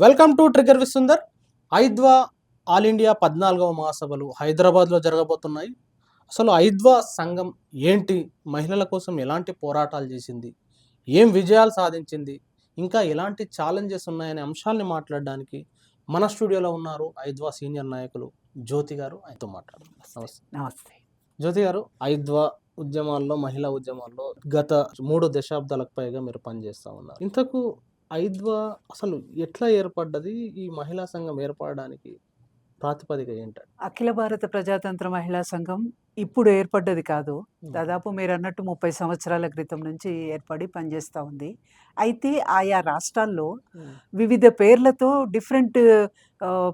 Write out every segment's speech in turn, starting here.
Welcome to trigger with Sundar. ఐద్వా all India 14వ మహాసభలు హైదరాబాద్లో జరగబోతున్నాయి. అసలు ఐద్వా సంఘం ఏంటి, మహిళల కోసం ఎలాంటి పోరాటాలు చేసింది, ఏం విజయాలు సాధించింది, ఇంకా ఎలాంటి ఛాలెంజెస్ ఉన్నాయనే అంశాల్ని మాట్లాడడానికి మన స్టూడియోలో ఉన్నారు ఐద్వా సీనియర్ నాయకులు జ్యోతి గారు. ఆయనతో మాట్లాడదాం. నమస్తే. నమస్తే. జ్యోతి గారు, ఐద్వా ఉద్యమాల్లో, మహిళా ఉద్యమాల్లో గత 3 దశాబ్దాలకు పైగా మీరు పనిచేస్తూ ఉన్నారు. ఇంతకు ఐద్వా అసలు ఎట్లా ఏర్పడ్డది? ఈ మహిళా సంఘం ఏర్పడడానికి ప్రాతిపదిక ఏంటండి? అఖిల భారత ప్రజాతంత్ర మహిళా సంఘం ఇప్పుడు ఏర్పడ్డది కాదు. దాదాపు మీరన్నట్టు 30 సంవత్సరాల క్రితం నుంచి ఏర్పడి పనిచేస్తూ ఉంది. అయితే ఆయా రాష్ట్రాల్లో వివిధ పేర్లతో డిఫరెంట్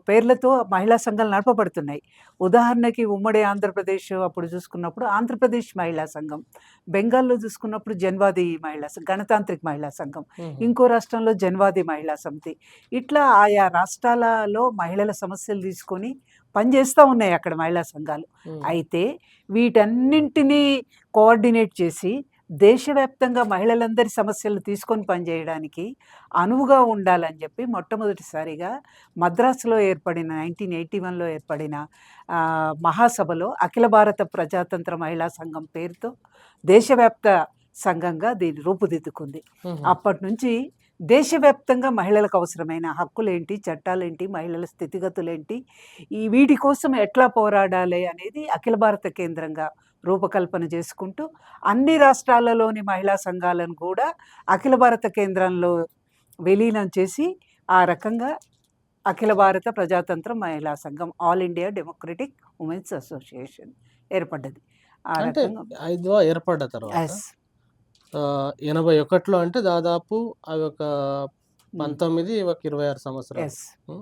పేర్లతో మహిళా సంఘాలు నడపబడుతున్నాయి. ఉదాహరణకి ఉమ్మడి ఆంధ్రప్రదేశ్ అప్పుడు చూసుకున్నప్పుడు ఆంధ్రప్రదేశ్ మహిళా సంఘం, బెంగాల్లో చూసుకున్నప్పుడు జన్వాది మహిళా గణతాంత్రిక మహిళా సంఘం, ఇంకో రాష్ట్రంలో జన్వాది మహిళా సమితి. ఇట్లా ఆయా రాష్ట్రాలలో మహిళల సమస్యలు తీసుకొని పనిచేస్తూ ఉన్నాయి అక్కడ మహిళా సంఘాలు. అయితే వీటన్నింటినీ కోఆర్డినేట్ చేసి దేశవ్యాప్తంగా మహిళలందరి సమస్యలు తీసుకొని పనిచేయడానికి అనువుగా ఉండాలని చెప్పి మొట్టమొదటిసారిగా మద్రాసులో ఏర్పడిన 1981లో ఏర్పడిన మహాసభలో అఖిల భారత ప్రజాతంత్ర మహిళా సంఘం పేరుతో దేశవ్యాప్త సంఘంగా దీన్ని రూపుదిద్దుకుంది. అప్పటి నుంచి దేశవ్యాప్తంగా మహిళలకు అవసరమైన హక్కులేంటి, చట్టాలేంటి, మహిళల స్థితిగతులేంటి, వీటి కోసం ఎట్లా పోరాడాలి అనేది అఖిల భారత కేంద్రంగా రూపకల్పన చేసుకుంటూ అన్ని రాష్ట్రాలలోని మహిళా సంఘాలను కూడా అఖిల భారత కేంద్రంలో విలీనం చేసి ఆ రకంగా అఖిల భారత ప్రజాతంత్ర మహిళా సంఘం, all India democratic women's association ఏర్పడ్డది. ఆ అంటే రకంగా ఐద్వా ఏర్పడ్డ తర్వాత 81లో అంటే దాదాపు అవి ఒక 19, 26 సంవత్సరాలు.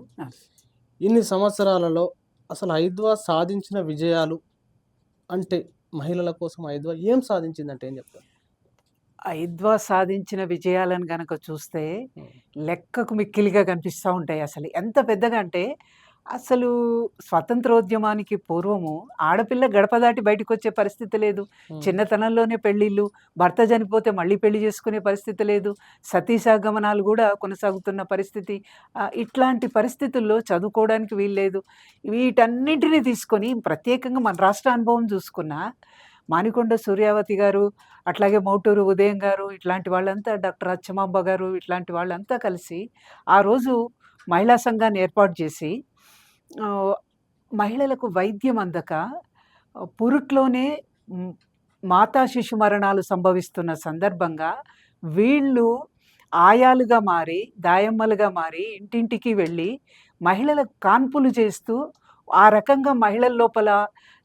ఇన్ని సంవత్సరాలలో అసలు ఐద్వా సాధించిన విజయాలు అంటే, మహిళల కోసం ఐద్వా ఏం సాధించిందంటే ఏం చెప్తారు? ఐద్వా సాధించిన విజయాలను గనక చూస్తే లెక్కకు మిక్కిలిగా కనిపిస్తూ ఉంటాయి. అసలు ఎంత పెద్దగా అంటే, అసలు స్వతంత్రోద్యమానికి పూర్వము ఆడపిల్ల గడప దాటి బయటకు వచ్చే పరిస్థితి లేదు. చిన్నతనంలోనే పెళ్ళిళ్ళు, భర్త చనిపోతే మళ్ళీ పెళ్లి చేసుకునే పరిస్థితి లేదు. సతీసాగమనాలు కూడా కొనసాగుతున్న పరిస్థితి. ఇట్లాంటి పరిస్థితుల్లో చదువుకోవడానికి వీల్లేదు. వీటన్నింటినీ తీసుకొని ప్రత్యేకంగా మన రాష్ట్ర అనుభవం చూసుకున్నా మానికొండ సూర్యావతి గారు, అట్లాగే మౌటూరు ఉదయం గారు, ఇట్లాంటి వాళ్ళంతా, డాక్టర్ అచ్చమాంబ గారు, ఇట్లాంటి వాళ్ళంతా కలిసి ఆ రోజు మహిళా సంఘాన్ని ఏర్పాటు చేసి మహిళలకు వైద్యం అందక పురుట్లోనే మాతా శిశు మరణాలు సంభవిస్తున్న సందర్భంగా వీళ్ళు ఆయాలుగా మారి, దాయమ్మలుగా మారి ఇంటింటికి వెళ్ళి మహిళలకు కాన్పులు చేస్తూ ఆ రకంగా మహిళల లోపల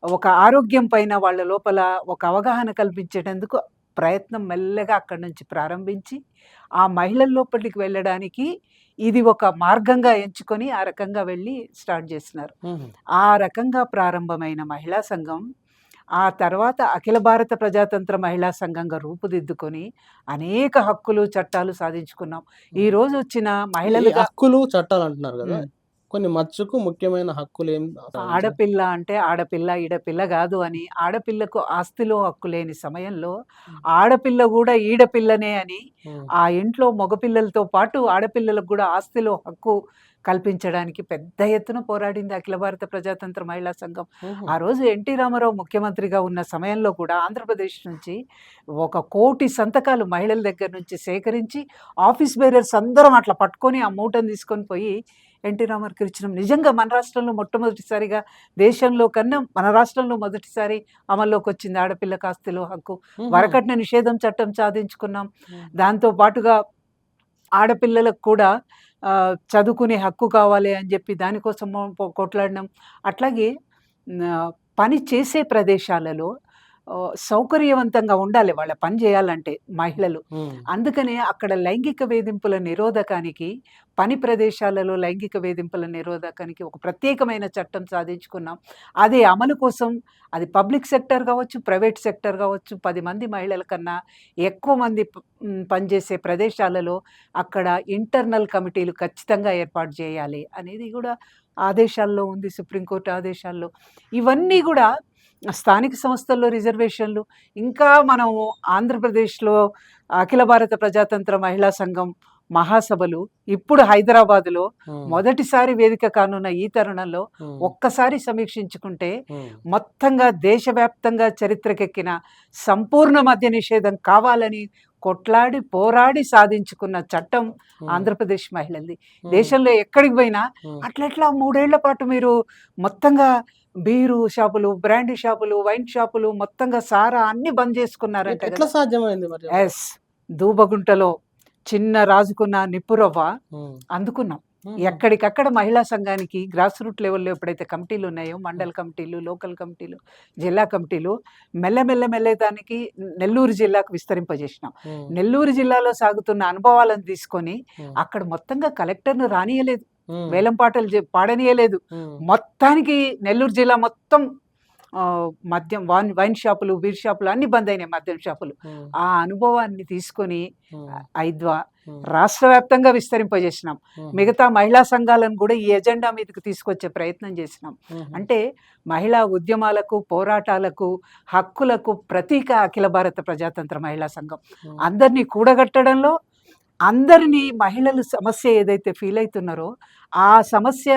ఒక ఆరోగ్యం పైన వాళ్ళ లోపల ఒక అవగాహన కల్పించేటందుకు ప్రయత్నం మెల్లగా అక్కడి నుంచి ప్రారంభించి ఆ మహిళల లోపలికి వెళ్ళడానికి ఇది ఒక మార్గంగా ఎంచుకొని ఆ రకంగా వెళ్ళి స్టార్ట్ చేసినారు. ఆ రకంగా ప్రారంభమైన మహిళా సంఘం ఆ తర్వాత అఖిల భారత ప్రజాతంత్ర మహిళా సంఘంగా రూపుదిద్దుకొని అనేక హక్కులు, చట్టాలు సాధించుకున్నాం. ఈ రోజు వచ్చిన మహిళలు హక్కులు, చట్టాలు అంటున్నారు కదా, కొన్ని మచ్చుకు ముఖ్యమైన హక్కులు ఏం? ఆడపిల్ల అంటే ఆడపిల్ల, ఈడపిల్ల కాదు అని, ఆడపిల్లకు ఆస్తిలో హక్కు లేని సమయంలో ఆడపిల్ల కూడా ఈడపిల్లనే అని, ఆ ఇంట్లో మగపిల్లలతో పాటు ఆడపిల్లలకు కూడా ఆస్తిలో హక్కు కల్పించడానికి పెద్ద ఎత్తున పోరాడింది అఖిల భారత ప్రజాతంత్ర మహిళా సంఘం. ఆ రోజు ఎన్టీ రామారావు ముఖ్యమంత్రిగా ఉన్న సమయంలో కూడా ఆంధ్రప్రదేశ్ నుంచి 1 కోటి సంతకాలు మహిళల దగ్గర నుంచి సేకరించి ఆఫీస్ బేరర్స్ అందరం అట్లా పట్టుకొని ఆ మూటను తీసుకొని పోయి ఎన్టీ రామారావుకి ఇచ్చినాం. నిజంగా మన రాష్ట్రంలో మొట్టమొదటిసారిగా, దేశంలో కన్నా మన రాష్ట్రంలో మొదటిసారి అమల్లోకి వచ్చింది ఆడపిల్లకి ఆస్తిలో హక్కు. వరకట్న నిషేధం చట్టం సాధించుకున్నాం. దాంతో పాటుగా ఆడపిల్లలకు కూడా చదువుకునే హక్కు కావాలి అని చెప్పి దానికోసం కొట్లాడినాం. అట్లాగే పని చేసే ప్రదేశాలలో సౌకర్యవంతంగా ఉండాలి వాళ్ళ పని చేయాలంటే మహిళలు. అందుకనే అక్కడ లైంగిక వేధింపుల నిరోధకానికి, పని ప్రదేశాలలో లైంగిక వేధింపుల నిరోధకానికి ఒక ప్రత్యేకమైన చట్టం సాధించుకున్నాం. అదే అమలు కోసం అది పబ్లిక్ సెక్టర్ కావచ్చు, ప్రైవేట్ సెక్టర్ కావచ్చు, 10 మంది మహిళల కన్నా ఎక్కువ మంది పనిచేసే ప్రదేశాలలో అక్కడ ఇంటర్నల్ కమిటీలు ఖచ్చితంగా ఏర్పాటు చేయాలి అనేది కూడా ఆదేశాల్లో ఉంది, సుప్రీంకోర్టు ఆదేశాల్లో. ఇవన్నీ కూడా స్థానిక సంస్థల్లో రిజర్వేషన్లు, ఇంకా మనం ఆంధ్రప్రదేశ్లో అఖిల భారత ప్రజాతంత్ర మహిళా సంఘం మహాసభలు ఇప్పుడు హైదరాబాదులో ఉమ్, మొదటిసారి వేదిక కానున్న ఈ తరుణంలో ఉమ్, ఒక్కసారి సమీక్షించుకుంటే ఉమ్, మొత్తంగా దేశవ్యాప్తంగా చరిత్రకెక్కిన సంపూర్ణ మద్య నిషేధం కావాలని కొట్లాడి పోరాడి సాధించుకున్న చట్టం ఉమ్, ఆంధ్రప్రదేశ్ మహిళలది. ఉమ్, దేశంలో ఎక్కడికి పోయినా ఉమ్. అట్లెట్లా 3 ఏళ్ల పాటు మీరు మొత్తంగా బీరు షాపులు, బ్రాండీ షాపులు, వైన్ షాపులు మొత్తంగా సారా అన్ని బంద్ చేసుకున్నారంట ఎట్లా కదా. సాధ్యమైంది మరి అట్లా? ఎస్, దూబగుంటలో చిన్న రాజుకున్న నిప్పురవ్వ ఉమ్, అందుకున్నాం. ఉమ్, ఎక్కడికక్కడ మహిళా సంఘానికి గ్రాస్ రూట్ లెవెల్లో ఎప్పుడైతే కమిటీలు ఉన్నాయో, మండల కమిటీలు, లోకల్ కమిటీలు, జిల్లా కమిటీలు, మెల్లమెల్ల దానికి నెల్లూరు జిల్లాకు విస్తరింపజేసినాం. ఉమ్, నెల్లూరు జిల్లాలో సాగుతున్న అనుభవాలను తీసుకొని ఉమ్, అక్కడ మొత్తంగా కలెక్టర్ను రానియలేదు, ఉమ్, వేలం పాటలు పాడనీయలేదు. ఉమ్, మొత్తానికి నెల్లూరు జిల్లా మొత్తం మద్యం వైన్ షాపులు, బీర్ షాపులు అన్ని బంద్ అయినాయి, మద్యం షాపులు. ఉమ్, ఆ అనుభవాన్ని తీసుకొని ఉమ్, ఐద్వా ఉమ్, రాష్ట్ర వ్యాప్తంగా విస్తరింపజేసినాం. ఉమ్, మిగతా మహిళా సంఘాలను కూడా ఈ ఎజెండా మీదకి తీసుకొచ్చే ప్రయత్నం చేసినాం. ఉమ్, అంటే మహిళా ఉద్యమాలకు, పోరాటాలకు, హక్కులకు ప్రతీక అఖిల భారత ప్రజాతంత్ర మహిళా సంఘం. ఉమ్, అందరినీ కూడగట్టడంలో, అందరినీ మహిళలు సమస్య ఏదైతే ఫీల్ అవుతున్నారో ఆ సమస్య,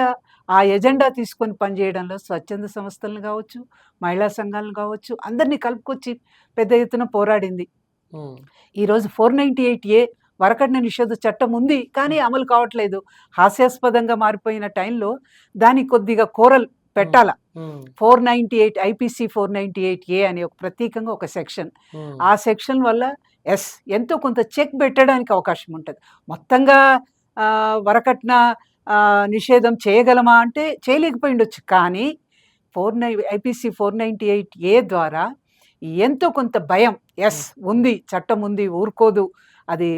ఆ ఎజెండా తీసుకొని పనిచేయడంలో స్వచ్ఛంద సంస్థలను కావచ్చు, మహిళా సంఘాలను కావచ్చు, అందరినీ కలుపుకొచ్చి పెద్ద ఎత్తున పోరాడింది. ఉమ్, ఈరోజు 498A వరకట్న నిషేధ చట్టం ఉంది, కానీ అమలు కావట్లేదు. హాస్యాస్పదంగా మారిపోయిన టైంలో దానికి కొద్దిగా కోరలు పెట్టాల. ఉమ్, 498 ఐపీసీ 498A అనే ఒక ప్రత్యేకంగా ఒక సెక్షన్. ఉమ్, ఆ సెక్షన్ వల్ల ఎంతో కొంత చెక్ పెట్టడానికి అవకాశం ఉంటుంది. మొత్తంగా వరకట్న నిషేధం చేయగలమా అంటే చేయలేకపోయి ఉండొచ్చు, కానీ ఐపీసీ 498A ద్వారా ఎంతో కొంత భయం, ఉంది, చట్టం ఉంది, ఊరుకోదు, అది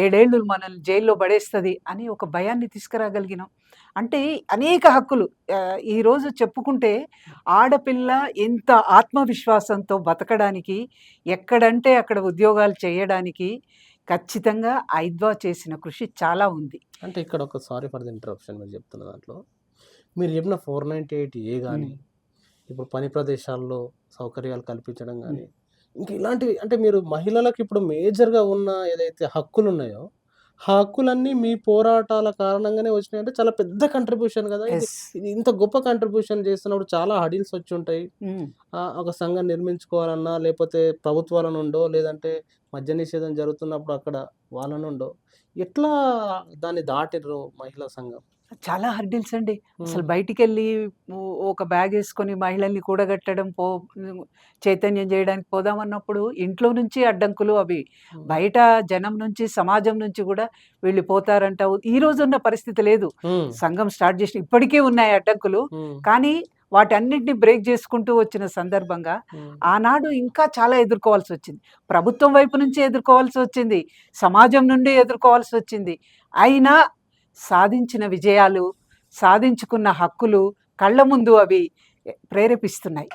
7 ఏళ్ళు మనల్ని జైల్లో పడేస్తుంది అని ఒక భయాన్ని తీసుకురాగలిగినాం. అంటే అనేక హక్కులు ఈరోజు చెప్పుకుంటే ఆడపిల్ల ఎంత ఆత్మవిశ్వాసంతో బతకడానికి, ఎక్కడంటే అక్కడ ఉద్యోగాలు చేయడానికి ఖచ్చితంగా ఐద్వా చేసిన కృషి చాలా ఉంది. అంటే ఇక్కడ ఒక సారీ ఫర్ ది ఇంటరప్షన్ మీరు చెప్తున్న దాంట్లో మీరు చెప్పిన 498A కానీ ఇప్పుడు పని ప్రదేశాల్లో సౌకర్యాలు కల్పించడం కానీ ఇంకా ఇలాంటివి అంటే మీరు మహిళలకు ఇప్పుడు మేజర్గా ఉన్న ఏదైతే హక్కులు ఉన్నాయో ఆ హక్కులన్నీ మీ పోరాటాల కారణంగానే వచ్చినాయి అంటే చాలా పెద్ద కంట్రిబ్యూషన్ కదా ఇది. ఎస్. ఇది ఇంత గొప్ప కంట్రిబ్యూషన్ చేస్తున్నప్పుడు చాలా హడిల్స్ వచ్చి ఉంటాయి. ఒక సంఘం నిర్మించుకోవాలన్నా లేకపోతే ప్రభుత్వాల నుండో లేదంటే మద్య నిషేధం జరుగుతున్నప్పుడు అక్కడ వాళ్ళ నుండో ఎట్లా దాన్ని దాటిర్రు మహిళా సంఘం? చాలా హర్డిల్స్ అండి. అసలు ఉమ్, బయటికెళ్ళి ఒక బ్యాగ్ వేసుకొని మహిళల్ని కూడగట్టడం, చైతన్యం చేయడానికి పోదామన్నప్పుడు ఇంట్లో నుంచి అడ్డంకులు అవి, ఉమ్, బయట జనం నుంచి, సమాజం నుంచి కూడా వీళ్ళు పోతారంట. ఈ రోజున్న పరిస్థితి లేదు. ఉమ్, సంఘం స్టార్ట్ చేసిన ఇప్పటికీ ఉన్నాయి అడ్డంకులు, ఉమ్, కానీ వాటన్నిటిని బ్రేక్ చేసుకుంటూ వచ్చిన సందర్భంగా ఉమ్, ఆనాడు ఇంకా చాలా ఎదుర్కోవాల్సి వచ్చింది. ప్రభుత్వం వైపు నుంచి ఎదుర్కోవాల్సి వచ్చింది, సమాజం నుండి ఎదుర్కోవాల్సి వచ్చింది. అయినా సాధించిన విజయాలు, సాధించుకున్న హక్కులు కళ్ళ ముందు అవి ప్రేరేపిస్తున్నాయి,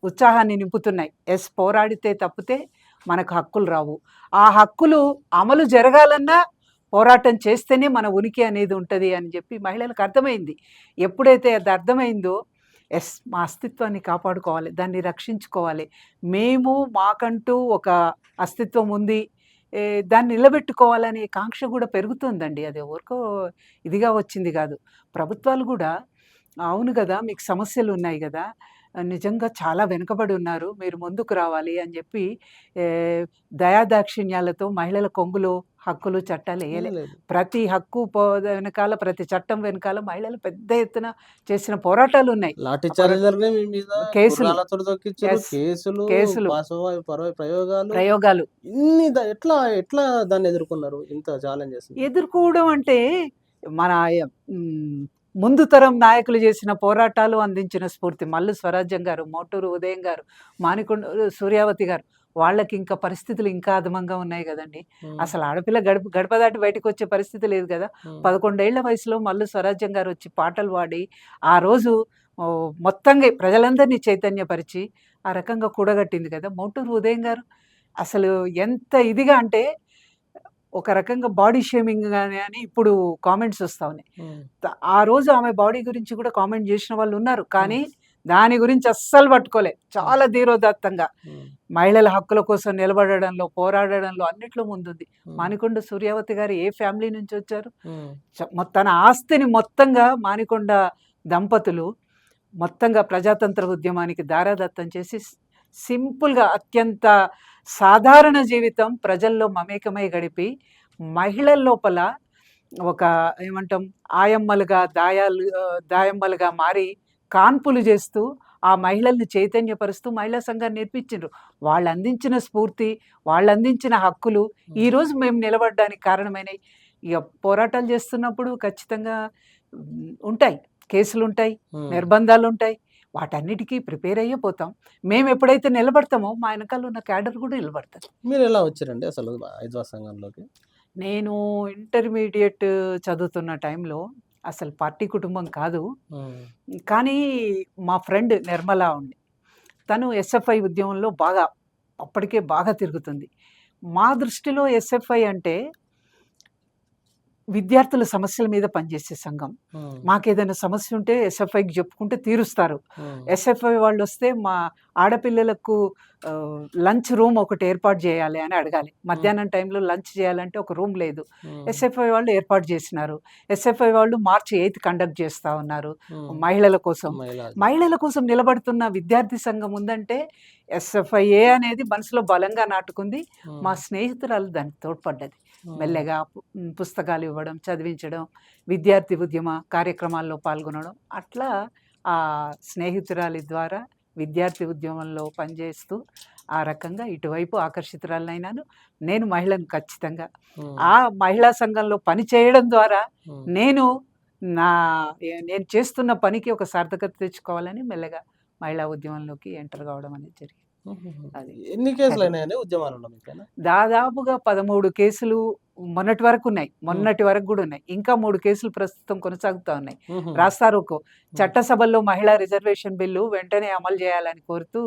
ఉత్సాహాన్ని నింపుతున్నాయి. పోరాడితే తప్పితే మనకు హక్కులు రావు. ఆ హక్కులు అమలు జరగాలన్నా పోరాటం చేస్తేనే మన ఉనికి అనేది ఉంటుంది అని చెప్పి మహిళలకు అర్థమైంది. ఎప్పుడైతే అది అర్థమైందో మా అస్తిత్వాన్ని కాపాడుకోవాలి, దాన్ని రక్షించుకోవాలి, మేము మాకంటూ ఒక అస్తిత్వం ఉంది, దాన్ని నిలబెట్టుకోవాలనే కాంక్ష కూడా పెరుగుతుందండి. అది ఎవరికో ఇదిగా వచ్చింది కాదు. ప్రభుత్వాలు కూడా అవును కదా, మీకు సమస్యలు ఉన్నాయి కదా, నిజంగా చాలా వెనుకబడి ఉన్నారు, మీరు ముందుకు రావాలి అని చెప్పి దయాదాక్షిణ్యాలతో మహిళల కొంగులో హక్కులు, చట్టాలు వేయలే. లేదు. ప్రతి హక్కు వెనకాల, ప్రతి చట్టం వెనకాల మహిళలు పెద్ద ఎత్తున చేసిన పోరాటాలు ఉన్నాయి. లాఠీ చార్జీలనే మీ మీద కేసులు. గుర్రాలతో తొక్కించారు, Yes. కేసులు, కేసులు. ప్రయోగాలు ఇన్ని ఎట్లా ఎట్లా దాన్ని ఎదుర్కొన్నారు ఇంత ఛాలెంజెస్? ఎదుర్కోవడం అంటే మన ముందు తరం నాయకులు చేసిన పోరాటాలు అందించిన స్ఫూర్తి. మల్లు స్వరాజ్యం గారు, మోటూరు ఉదయం గారు, మానికొండ సూర్యావతి గారు, వాళ్ళకి ఇంకా పరిస్థితులు ఇంకా అధమంగా ఉన్నాయి కదండి. అసలు ఆడపిల్ల గడప దాటి బయటకు వచ్చే పరిస్థితి లేదు కదా. 11 ఏళ్ల వయసులో మల్లు స్వరాజ్యం గారు వచ్చి పాటలు పాడి ఆ రోజు మొత్తంగా ప్రజలందరినీ చైతన్యపరిచి ఆ రకంగా కూడగట్టింది కదా. మోటూరు ఉదయం గారు అసలు ఎంత ఇదిగా అంటే ఒక రకంగా బాడీ షేమింగ్ అని ఇప్పుడు కామెంట్స్ వస్తా ఉన్నాయి. ఆ రోజు ఆమె బాడీ గురించి కూడా కామెంట్ చేసిన వాళ్ళు ఉన్నారు, కానీ దాని గురించి అస్సలు పట్టుకోలే. చాలా ధీరోదాత్తంగా ఉమ్, మహిళల హక్కుల కోసం నిలబడడంలో, పోరాడడంలో అన్నిట్లో ముందుంది. ఉమ్, మానికొండ సూర్యావతి గారు ఏ ఫ్యామిలీ నుంచి వచ్చారు? ఉమ్, తన ఆస్తిని మొత్తంగా మానికొండ దంపతులు మొత్తంగా ప్రజాతంత్ర ఉద్యమానికి దారాదత్తం చేసి సింపుల్‌గా అత్యంత సాధారణ జీవితం ప్రజల్లో మమేకమై గడిపి, మహిళల లోపల ఒక ఏమంటాం ఆయమ్మలుగా, దాయమ్మలుగా మారి కాన్పులు చేస్తూ, ఆ మహిళల్ని చైతన్యపరుస్తూ మహిళా సంఘాన్ని నేర్పించిండ్రు. వాళ్ళందించిన స్ఫూర్తి, వాళ్ళందించిన హక్కులు ఈరోజు మేము నిలబడడానికి కారణమైనయి. ఇగ పోరాటాలు చేస్తున్నప్పుడు ఖచ్చితంగా ఉంటాయి. కేసులుంటాయి, ఉమ్. నిర్బంధాలుంటాయి. వాటన్నిటికీ ప్రిపేర్ అయ్యే పోతాం. మేమెప్పుడైతే నిలబడతామో మా ఎనకాల ఉన్న క్యాడర్ కూడా నిలబడతది. మీరు ఎలా వచ్చారండి అసలు హైదవా సంఘంలోకి? నేను ఇంటర్మీడియేట్ చదువుతున్న టైంలో అసలు పార్టీ కుటుంబం కాదు. ఉమ్, కానీ మా ఫ్రెండ్ నిర్మల ఉంది. తను ఎస్ఎఫ్ఐ ఉద్యమంలో అప్పటికే బాగా తిరుగుతుంది. మా దృష్టిలో ఎస్ఎఫ్ఐ అంటే విద్యార్థుల సమస్యల మీద పనిచేసే సంఘం. ఉమ్, మాకేదైనా సమస్య ఉంటే ఎస్ఎఫ్ఐకి చెప్పుకుంటే తీరుస్తారు. ఉమ్, ఎస్ఎఫ్ఐ వాళ్ళొస్తే మా ఆడపిల్లలకు లంచ్ రూమ్ ఒకటి ఏర్పాటు చేయాలి అని అడగాలి. మధ్యాహ్నం టైంలో లంచ్ చేయాలంటే ఒక రూమ్ లేదు. ఉమ్, ఎస్ఎఫ్ఐ వాళ్ళు ఏర్పాటు చేసినారు. ఎస్ఎఫ్ఐ వాళ్ళు మార్చి 8 కండక్ట్ చేస్తా ఉన్నారు ఉమ్. మహిళల కోసం. మహిళా మహిళల కోసం నిలబడుతున్న విద్యార్థి సంఘం ఉందంటే ఎస్ఎఫ్ఐఏ అనేది మనసులో బలంగా నాటుకుంది. ఉమ్, మా స్నేహితురాలు దానికి తోడ్పడ్డది. ఉమ్, మెల్లగా పుస్తకాలు ఇవ్వడం, చదివించడం, విద్యార్థి ఉద్యమ కార్యక్రమాల్లో పాల్గొనడం, అట్లా ఆ స్నేహితురాలి ద్వారా విద్యార్థి ఉద్యమంలో పనిచేస్తూ ఆ రకంగా ఇటువైపు ఆకర్షితురాలనైనాను. నేను మహిళను ఖచ్చితంగా. ఉమ్, ఆ మహిళా సంఘంలో పని చేయడం ద్వారా ఉమ్. నేను నా నేను చేస్తున్న పనికి ఒక సార్థకత తెచ్చుకోవాలని మెల్లగా మహిళా ఉద్యమంలోకి ఎంటర్ కావడం అనేది జరిగింది. అది. ఎన్ని కేసులు అయినాయండి ఉద్యమాలలో మీకైనా? దాదాపుగా 13 కేసులు మొన్నటి వరకు ఉన్నాయి. మొన్నటి వరకు కూడా ఉన్నాయి. ఇంకా 3 కేసులు ప్రస్తుతం కొనసాగుతా ఉన్నాయి. ఉహు. రాస్తారోకో చట్టసభల్లో మహిళా రిజర్వేషన్ బిల్లు వెంటనే అమలు చేయాలని కోరుతూ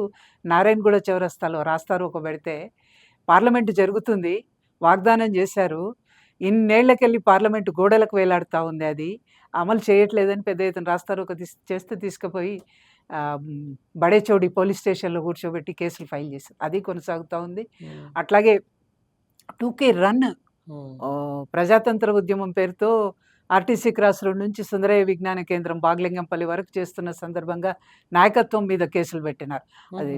నారాయణగూడ చౌరస్తాలో రాస్తారోకో పెడితే పార్లమెంటు జరుగుతుంది. వాగ్దానం చేశారు. ఇన్నేళ్లకెళ్ళి పార్లమెంటు గోడలకు వేలాడుతా ఉంది అది. అమలు చేయట్లేదని పెద్ద ఎత్తున రాస్తారోకో చేస్తే తీసుకుపోయి బడేచౌడి పోలీస్ స్టేషన్‌లో కూర్చోబెట్టి కేసులు ఫైల్ చేశారు. అది కొనసాగుతా ఉంది. ఉమ్, అట్లాగే 2K రన్ ఉమ్, ప్రజాతంత్ర ఉద్యమం పేరుతో ఆర్టీసీ క్రాస్ రోడ్ నుంచి సుందరయ్య విజ్ఞాన కేంద్రం బాగ్లింగంపల్లి వరకు చేస్తున్న సందర్భంగా నాయకత్వం మీద కేసులు పెట్టినారు. అది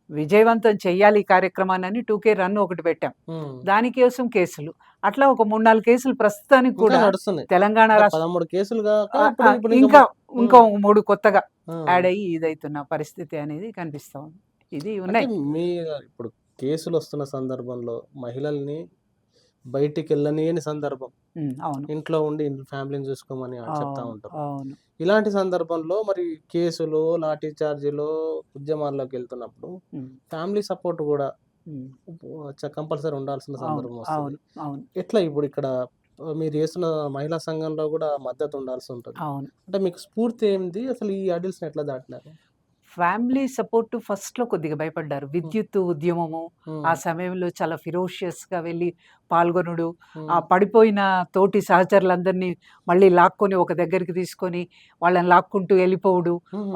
విజయవంతం చెయ్యాలి ఈ కార్యక్రమాన్ని 2K రన్ ఒకటి పెట్టాం. ఉమ్. దానికోసం కేసులు. అట్లా ఒక 3, 4 కేసులు ప్రస్తుతానికి ఇంకా కూడా నడుస్తున్నాయి. తెలంగాణ అంటే రాష్ట్ర 13 కేసులు కాక ఆ, ఇప్పుడు ఆ, ఇప్పుడు ఇంకా ఉమ్, ఇంకో 3 కొత్తగా ఆ. యాడ్ అయ్యి ఇదైతున్న పరిస్థితి అనేది కనిపిస్తా ఉంది. ఇది అంటే ఉన్నాయి. మీ ఇప్పుడు కేసులు వస్తున్న సందర్భంలో మహిళల్ని బయటికి వెళ్ళనియని సందర్భం, అవును. ఇంట్లో ఉండి ఫ్యామిలీని చూసుకోమని చెప్తా అవును. ఉంటారు. అవును. ఇలాంటి సందర్భంలో మరి కేసులు, లాఠీ చార్జీలు, ఉద్యమాల్లోకి వెళ్తున్నప్పుడు ఉమ్, ఫ్యామిలీ సపోర్ట్ కూడా ఉమ్, కంపల్సరీ ఉండాల్సిన అవును. సందర్భం వస్తుంది. అవును. అవును. ఎట్లా ఇప్పుడు ఇక్కడ మీరు చేస్తున్న మహిళా సంఘంలో కూడా మద్దతు ఉండాల్సి ఉంటుంది. అవును. అంటే మీకు స్ఫూర్తి ఏంది? అసలు ఈ అడిల్స్ని ఎట్లా దాటినారు? ఫ్యామిలీ సపోర్ట్ ఫస్ట్‌లో కొద్దిగా భయపడ్డారు. విద్యుత్ ఉద్యమము ఆ ఉమ్, సమయంలో చాలా ఫిరోషియస్‌గా వెళ్ళి పాల్గొనుడు, ఆ ఉమ్, పడిపోయిన తోటి సహచరులందరినీ మళ్ళీ లాక్కొని ఒక దగ్గరికి తీసుకొని వాళ్ళని లాక్కుంటూ వెళ్ళిపోవుడు. ఉమ్.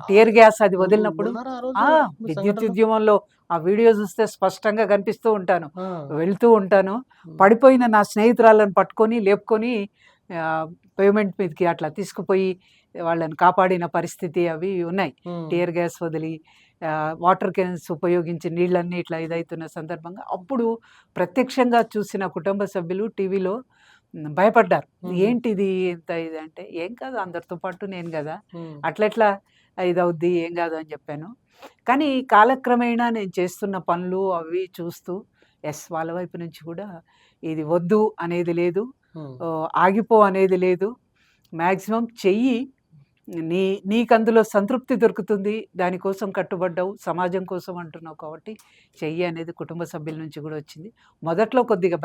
టియర్ గ్యాస్ అది వదిలినప్పుడు ఉన్నారా ఆ ఆ! రోజు మీ విద్యుత్ సంఘటనలో? ఉద్యమంలో ఆ వీడియో చూస్తే స్పష్టంగా కనిపిస్తూ ఉంటాను. ఆ, వెళ్తూ ఉంటాను. ఉమ్, పడిపోయిన నా స్నేహితురాళ్ళని పట్టుకొని లేపుకొని పేమెంట్ మీదకి అట్లా తీసుకుపోయి వాళ్ళని కాపాడిన పరిస్థితి అవి ఉన్నాయి. ఉమ్, టియర్ గ్యాస్ వదిలి వాటర్ క్యాన్స్ ఉపయోగించి నీళ్ళన్నీ ఇట్లా ఇదవుతున్న సందర్భంగా అప్పుడు ప్రత్యక్షంగా చూసిన కుటుంబ సభ్యులు టీవీలో భయపడ్డారు. ఉమ్, ఏంటిది ఎంత ఇది అంటే, ఏం కాదు అందరితో పాటు నేను కదా, ఉమ్, అట్లెట్లా ఇదవుద్ది ఏం కాదు అని చెప్పాను. కానీ కాలక్రమేణా నేను చేస్తున్న పనులు అవి చూస్తూ వాళ్ళ వైపు నుంచి కూడా ఇది వద్దు అనేది లేదు, ఉమ్, ఆగిపో అనేది లేదు, మ్యాక్సిమం చెయ్యి, నీకందులో సంతృప్తి దొరుకుతుంది, దానికోసం కట్టుబడ్డావు, సమాజం కోసం అంటున్నావు కాబట్టి చెయ్యి అనేది కుటుంబ సభ్యుల నుంచి కూడా వచ్చింది. మొదట్లో కొద్దిగా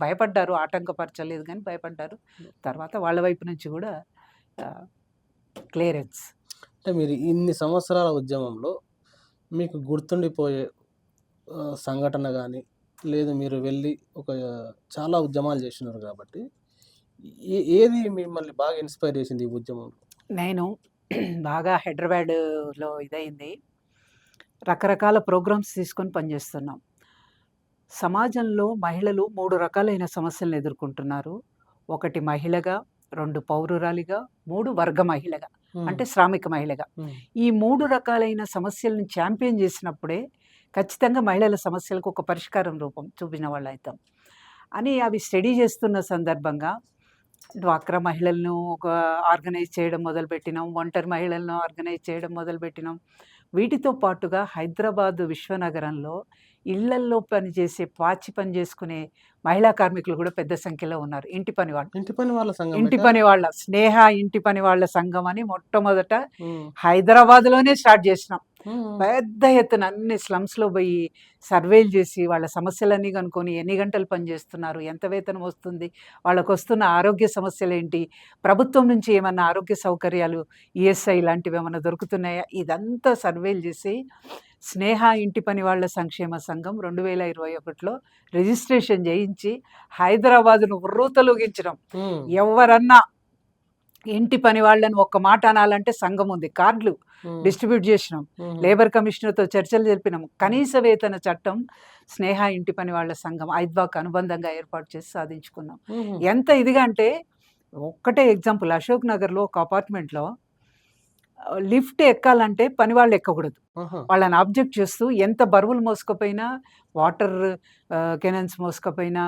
భయపడ్డారు, ఆటంకపరచలేదు కానీ భయపడ్డారు. తర్వాత వాళ్ళ వైపు నుంచి కూడా క్లియరెన్స్. అంటే మీరు ఇన్ని సంవత్సరాల ఉద్యమంలో మీకు గుర్తుండిపోయే సంఘటన కానీ, లేదు మీరు వెళ్ళి ఒక చాలా ఉద్యమాలు చేసినారు కాబట్టి ఏది మిమ్మల్ని బాగా ఇన్స్పైర్ చేసింది ఈ ఉద్యమంలో? నేను బాగా హైదరాబాద్‌లో ఇదయింది. రకరకాల ప్రోగ్రామ్స్ తీసుకొని పనిచేస్తున్నాం. సమాజంలో మహిళలు 3 రకాలైన సమస్యలను ఎదుర్కొంటున్నారు. ఒకటి మహిళగా, 2 పౌరురాలిగా, 3 వర్గ మహిళగా. హ్మ్. అంటే శ్రామిక మహిళగా. హ్మ్. ఈ 3 రకాలైన సమస్యలను ఛాంపియన్ చేసినప్పుడే ఖచ్చితంగా మహిళల సమస్యలకు ఒక పరిష్కారం రూపం చూపిన వాళ్ళైతాం. అని అవి స్టడీ చేస్తున్న సందర్భంగా డ్వాక్రా మహిళలను ఒక ఆర్గనైజ్ చేయడం మొదలుపెట్టినాం. ఒంటరి మహిళలను ఆర్గనైజ్ చేయడం మొదలుపెట్టినాం. వీటితో పాటుగా హైదరాబాదు విశ్వనగరంలో ఇళ్లల్లో పనిచేసే పాచి పని చేసుకునే మహిళా కార్మికులు కూడా పెద్ద సంఖ్యలో ఉన్నారు. ఇంటి పని వాళ్ళు. ఇంటి పని వాళ్ళ సంఘం ఇంటి పెట్టారా? పని వాళ్ళ స్నేహ ఇంటి పని వాళ్ళ సంఘం అని మొట్టమొదట హ్మ్. హైదరాబాద్‌లోనే స్టార్ట్ చేసినాం. హ్మ్. పెద్ద ఎత్తున అన్ని స్లమ్స్‌లో పోయి సర్వేలు చేసి వాళ్ళ సమస్యలన్నీ కనుక్కొని ఎన్ని గంటలు పని చేస్తున్నారు? ఎంత వేతనం వస్తుంది? వాళ్ళకొస్తున్న ఆరోగ్య సమస్యలేంటి? ప్రభుత్వం నుంచి ఏమన్నా ఆరోగ్య సౌకర్యాలు ఈఎస్ఐ ఇలాంటివి ఏమన్నా దొరుకుతున్నాయా? ఇదంతా సర్వేలు చేసి స్నేహ ఇంటి పని వాళ్ళ సంక్షేమ సంఘం 2021లో రిజిస్ట్రేషన్ చేయించి హైదరాబాద్‌ను ఉర్రూతలూగించడం. హ్మ్. ఎవ్వరన్నా ఇంటి పని వాళ్ళని ఒక్క మాట అనాలంటే సంఘం ఉంది. కార్డులు హ్మ్. డిస్ట్రిబ్యూట్ చేసినాం. హుహు. లేబర్ కమిషనర్‌తో చర్చలు జరిపినాం. కనీస వేతన చట్టం స్నేహ ఇంటి పని వాళ్ళ సంఘం ఐద్వాకు అనుబంధంగా ఏర్పాటు చేసి సాధించుకున్నాం. హుహు. ఎంత ఇదిగా అంటే ఒక్కటే ఎగ్జాంపుల్ అశోక్ నగర్‌లో ఒక అపార్ట్మెంట్‌లో లిఫ్ట్ ఎక్కాలంటే పనివాళ్ళు ఎక్కకూడదు. ఆహా! వాళ్ళని ఆబ్జెక్ట్ చేస్తూ ఎంత బరువులు మోసుకపోయినా, వాటర్ కెనన్స్ మోసుకపోయినా,